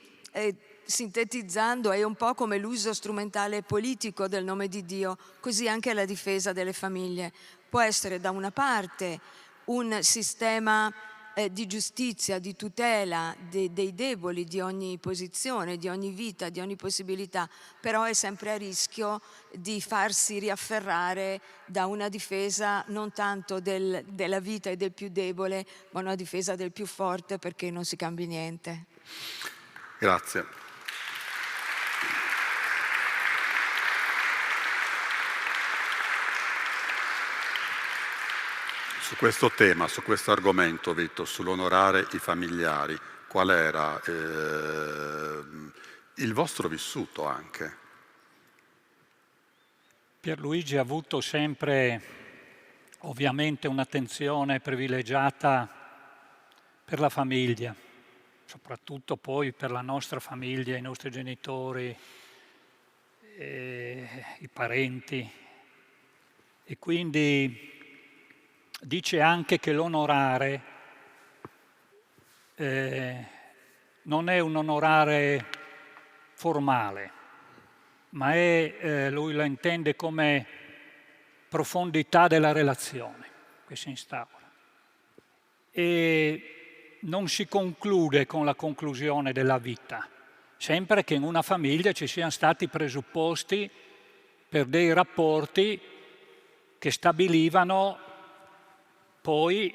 sintetizzando, è un po' come l'uso strumentale e politico del nome di Dio, così anche la difesa delle famiglie. Può essere da una parte un sistema di giustizia, di tutela dei deboli, di ogni posizione, di ogni vita, di ogni possibilità, però è sempre a rischio di farsi riafferrare da una difesa non tanto della vita e del più debole, ma una difesa del più forte, perché non si cambi niente. Grazie. Su questo tema, su questo argomento, Vito, sull'onorare i familiari, qual era il vostro vissuto anche. Pierluigi ha avuto sempre, ovviamente, un'attenzione privilegiata per la famiglia, soprattutto poi per la nostra famiglia, i nostri genitori, i parenti. E quindi dice anche che l'onorare non è un onorare formale, ma lui la intende come profondità della relazione che si instaura. E non si conclude con la conclusione della vita, sempre che in una famiglia ci siano stati presupposti per dei rapporti che stabilivano poi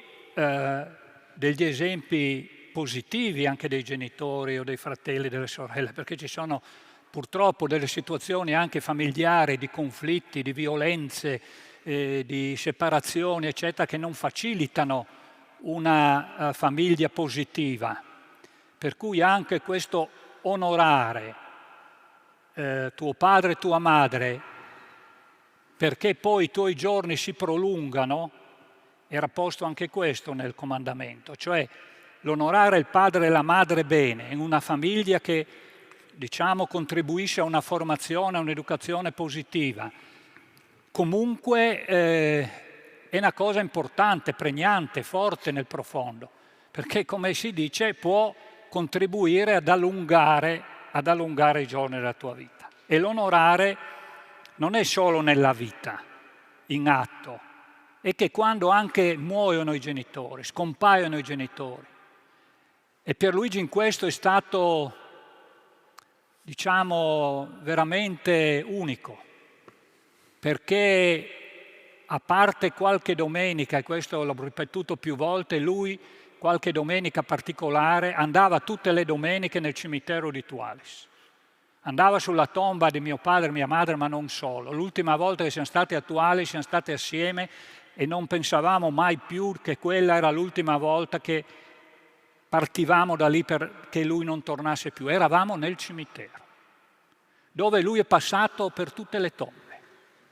degli esempi positivi anche dei genitori o dei fratelli, delle sorelle, perché ci sono purtroppo delle situazioni anche familiari, di conflitti, di violenze, di separazioni, eccetera, che non facilitano una famiglia positiva. Per cui anche questo onorare tuo padre e tua madre, perché poi i tuoi giorni si prolungano, era posto anche questo nel comandamento, cioè l'onorare il padre e la madre bene in una famiglia che, diciamo, contribuisce a una formazione, a un'educazione positiva. Comunque è una cosa importante, pregnante, forte nel profondo, perché, come si dice, può contribuire ad allungare i giorni della tua vita. E l'onorare non è solo nella vita, in atto, è che quando anche muoiono i genitori, scompaiono i genitori. E Pierluigi in questo è stato, diciamo, veramente unico, perché a parte qualche domenica, e questo l'ho ripetuto più volte, lui qualche domenica particolare andava tutte le domeniche nel cimitero di Tualis. Andava sulla tomba di mio padre e mia madre, ma non solo. L'ultima volta che siamo stati a Tualis siamo stati assieme e non pensavamo mai più che quella era l'ultima volta che partivamo da lì perché lui non tornasse più. Eravamo nel cimitero, dove lui è passato per tutte le tombe.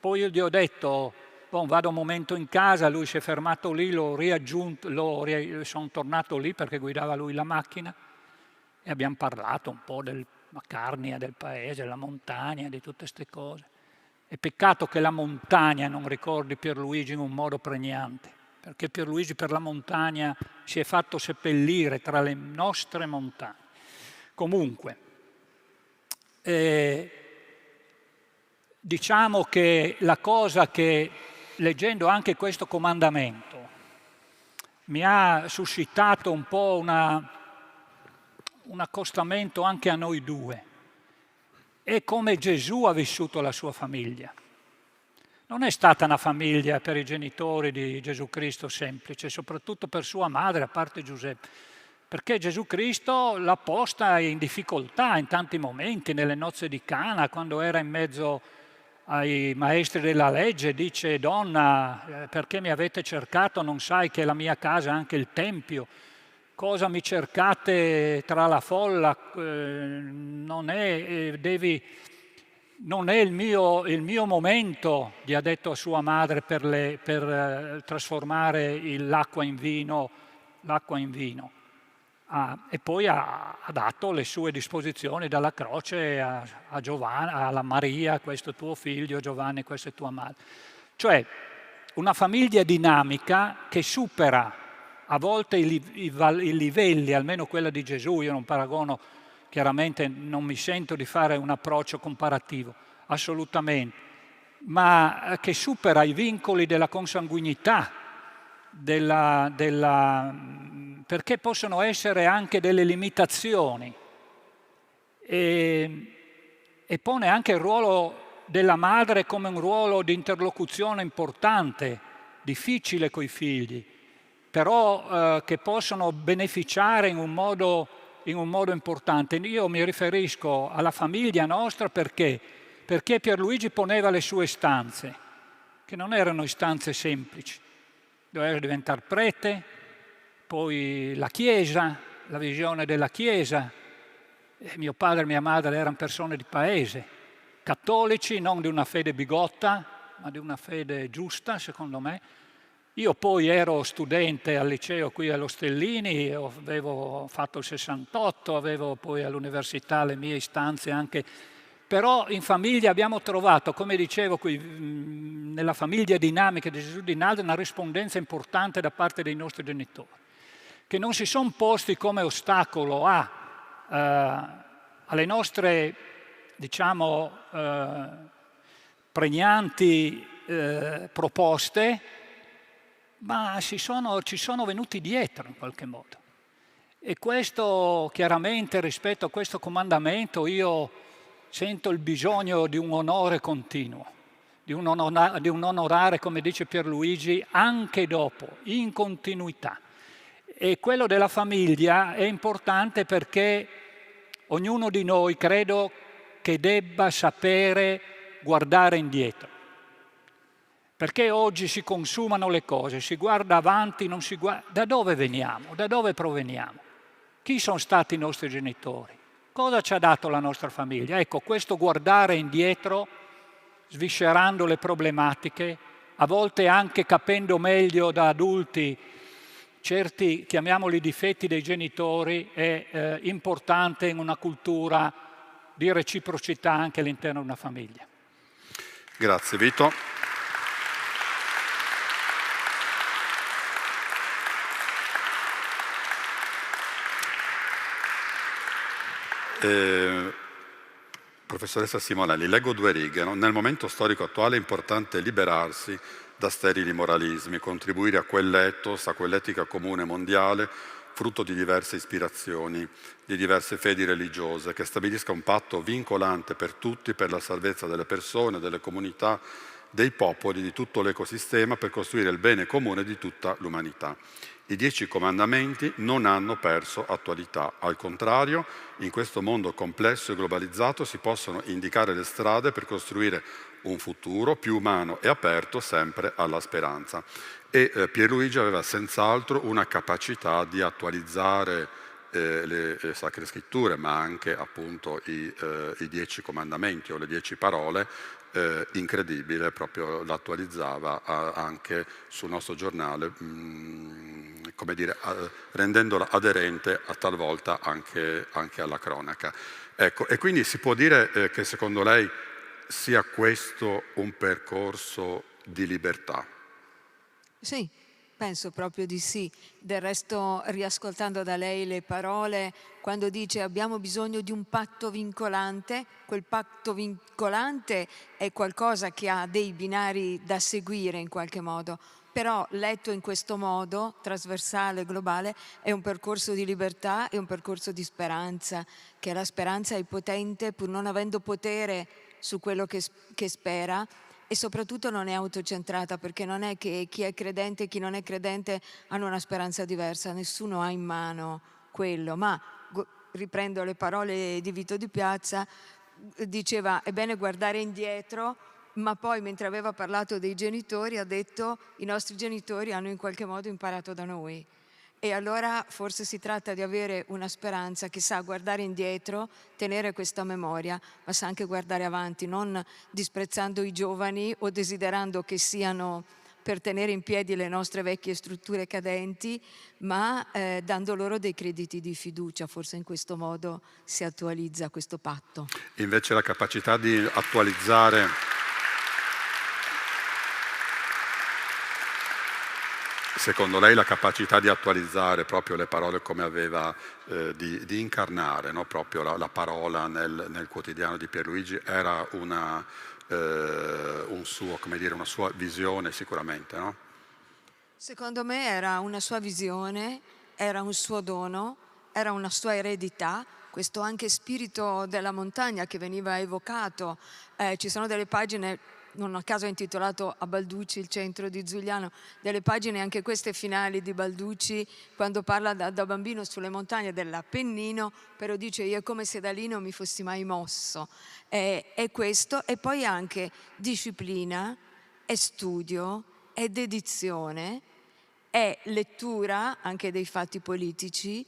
Poi io gli ho detto, vado un momento in casa, lui si è fermato lì, sono tornato lì perché guidava lui la macchina e abbiamo parlato un po' della carnia del paese, della montagna, di tutte queste cose. È peccato che la montagna non ricordi Pierluigi in un modo pregnante, perché Pierluigi per la montagna si è fatto seppellire tra le nostre montagne. Comunque, diciamo che la cosa che, leggendo anche questo comandamento, mi ha suscitato un po' un accostamento anche a noi due, è come Gesù ha vissuto la sua famiglia. Non è stata una famiglia per i genitori di Gesù Cristo semplice, soprattutto per sua madre, a parte Giuseppe, perché Gesù Cristo l'ha posta in difficoltà in tanti momenti, nelle nozze di Cana, quando era in mezzo ai maestri della legge, dice: donna, perché mi avete cercato? Non sai che la mia casa è anche il tempio. Cosa mi cercate tra la folla? Non è il mio momento, gli ha detto a sua madre, per trasformare l'acqua in vino. E poi ha dato le sue disposizioni dalla croce a Giovanni, alla Maria, questo è tuo figlio, Giovanni, questa è tua madre. Cioè una famiglia dinamica che supera a volte i livelli, almeno quella di Gesù. Io non paragono, chiaramente non mi sento di fare un approccio comparativo, assolutamente, ma che supera i vincoli della consanguinità, perché possono essere anche delle limitazioni, e pone anche il ruolo della madre come un ruolo di interlocuzione importante, difficile coi figli, però che possono beneficiare in un modo importante. Io mi riferisco alla famiglia nostra perché Pierluigi poneva le sue istanze, che non erano istanze semplici. Doveva diventare prete, poi la Chiesa, la visione della Chiesa. Mio padre e mia madre erano persone di paese, cattolici, non di una fede bigotta, ma di una fede giusta, secondo me. Io poi ero studente al liceo qui allo Stellini, avevo fatto il 68, avevo poi all'università le mie istanze anche. Però in famiglia abbiamo trovato, come dicevo qui, nella famiglia dinamica di Gesù di Nazareth, una rispondenza importante da parte dei nostri genitori, che non si sono posti come ostacolo alle nostre, diciamo, pregnanti proposte, ma ci sono venuti dietro in qualche modo. E questo, chiaramente, rispetto a questo comandamento, io sento il bisogno di un onore continuo, di un onorare, come dice Pierluigi, anche dopo, in continuità. E quello della famiglia è importante perché ognuno di noi credo che debba sapere guardare indietro. Perché oggi si consumano le cose, si guarda avanti, non si guarda. Da dove veniamo? Da dove proveniamo? Chi sono stati i nostri genitori? Cosa ci ha dato la nostra famiglia? Ecco, questo guardare indietro, sviscerando le problematiche, a volte anche capendo meglio da adulti certi, chiamiamoli difetti dei genitori, è importante in una cultura di reciprocità anche all'interno di una famiglia. Grazie Vito. Professoressa Simonelli, leggo 2 righe. No? Nel momento storico attuale è importante liberarsi da sterili moralismi, contribuire a quell'ethos, a quell'etica comune mondiale, frutto di diverse ispirazioni, di diverse fedi religiose, che stabilisca un patto vincolante per tutti, per la salvezza delle persone, delle comunità, dei popoli, di tutto l'ecosistema, per costruire il bene comune di tutta l'umanità. I 10 comandamenti non hanno perso attualità, al contrario, in questo mondo complesso e globalizzato si possono indicare le strade per costruire un futuro più umano e aperto sempre alla speranza. E Pierluigi aveva senz'altro una capacità di attualizzare le Sacre Scritture, ma anche appunto i 10 comandamenti o le 10 parole, incredibile, proprio l'attualizzava anche sul nostro giornale, come dire, rendendola aderente a talvolta anche alla cronaca. Ecco, e quindi si può dire che secondo lei sia questo un percorso di libertà? Sì, penso proprio di sì. Del resto, riascoltando da lei le parole, quando dice abbiamo bisogno di un patto vincolante, quel patto vincolante è qualcosa che ha dei binari da seguire in qualche modo, però letto in questo modo, trasversale, globale, è un percorso di libertà, è un percorso di speranza, che la speranza è potente pur non avendo potere su quello che spera, e soprattutto non è autocentrata, perché non è che chi è credente e chi non è credente hanno una speranza diversa, nessuno ha in mano quello, ma riprendo le parole di Vito Di Piazza, diceva è bene guardare indietro, ma poi mentre aveva parlato dei genitori ha detto i nostri genitori hanno in qualche modo imparato da noi. E allora forse si tratta di avere una speranza che sa guardare indietro, tenere questa memoria, ma sa anche guardare avanti, non disprezzando i giovani o desiderando che siano per tenere in piedi le nostre vecchie strutture cadenti, ma dando loro dei crediti di fiducia. Forse in questo modo si attualizza questo patto. Invece la capacità di attualizzare secondo lei la capacità di attualizzare proprio le parole come aveva, di incarnare, no? Proprio la parola nel quotidiano di Pierluigi era una sua visione sicuramente, no? Secondo me era una sua visione, era un suo dono, era una sua eredità, questo anche spirito della montagna che veniva evocato. Ci sono delle pagine, non a caso è intitolato A Balducci, il centro di Zugliano, delle pagine anche queste finali di Balducci, quando parla da bambino sulle montagne dell'Appennino, però dice io è come se da lì non mi fossi mai mosso. È questo, e poi anche disciplina, è studio, è dedizione, è lettura anche dei fatti politici,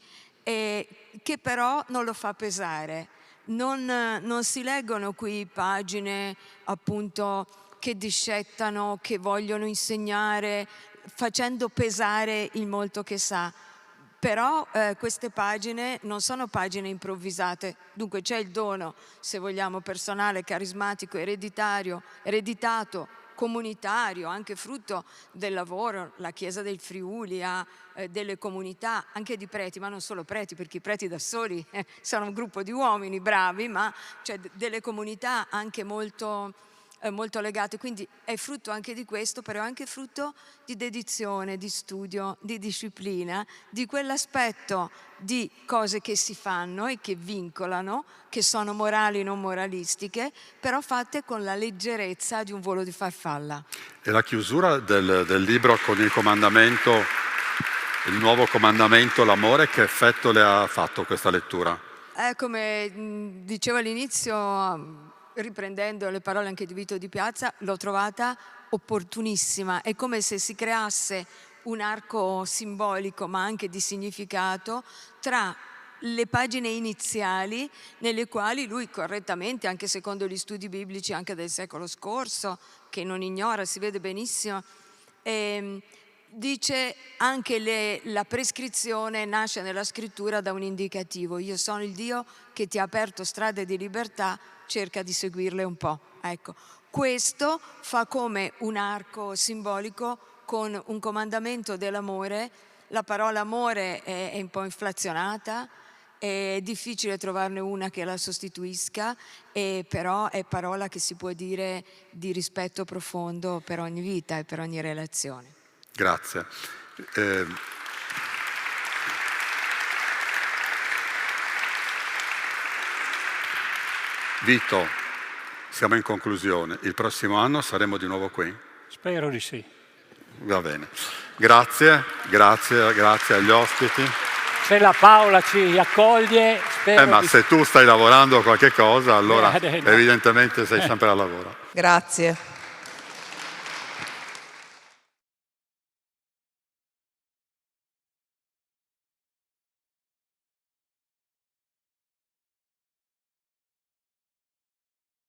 che però non lo fa pesare. Non si leggono qui pagine appunto che discettano, che vogliono insegnare, facendo pesare il molto che sa. Però queste pagine non sono pagine improvvisate, dunque c'è il dono, se vogliamo, personale, carismatico, ereditato, comunitario, anche frutto del lavoro. La Chiesa del Friuli ha delle comunità, anche di preti, ma non solo preti, perché i preti da soli sono un gruppo di uomini bravi, ma c'è delle comunità anche molto legate, quindi è frutto anche di questo, però è anche frutto di dedizione, di studio, di disciplina, di quell'aspetto di cose che si fanno e che vincolano, che sono morali, non moralistiche, però fatte con la leggerezza di un volo di farfalla. E la chiusura del libro con il comandamento, il nuovo comandamento, l'amore, che effetto le ha fatto questa lettura? Come dicevo all'inizio, riprendendo le parole anche di Vito Di Piazza, l'ho trovata opportunissima. È come se si creasse un arco simbolico, ma anche di significato, tra le pagine iniziali, nelle quali lui correttamente, anche secondo gli studi biblici anche del secolo scorso, che non ignora, si vede benissimo, dice anche la prescrizione nasce nella scrittura da un indicativo. Io sono il Dio che ti ha aperto strade di libertà, cerca di seguirle un po'. Ecco, questo fa come un arco simbolico con un comandamento dell'amore. La parola amore è un po' inflazionata, è difficile trovarne una che la sostituisca, però è parola che si può dire di rispetto profondo per ogni vita e per ogni relazione. Grazie. Vito, siamo in conclusione. Il prossimo anno saremo di nuovo qui? Spero di sì. Va bene. Grazie agli ospiti. Se la Paola ci accoglie, spero Ma se tu stai lavorando a qualche cosa, allora no. evidentemente sei sempre al lavoro. Grazie.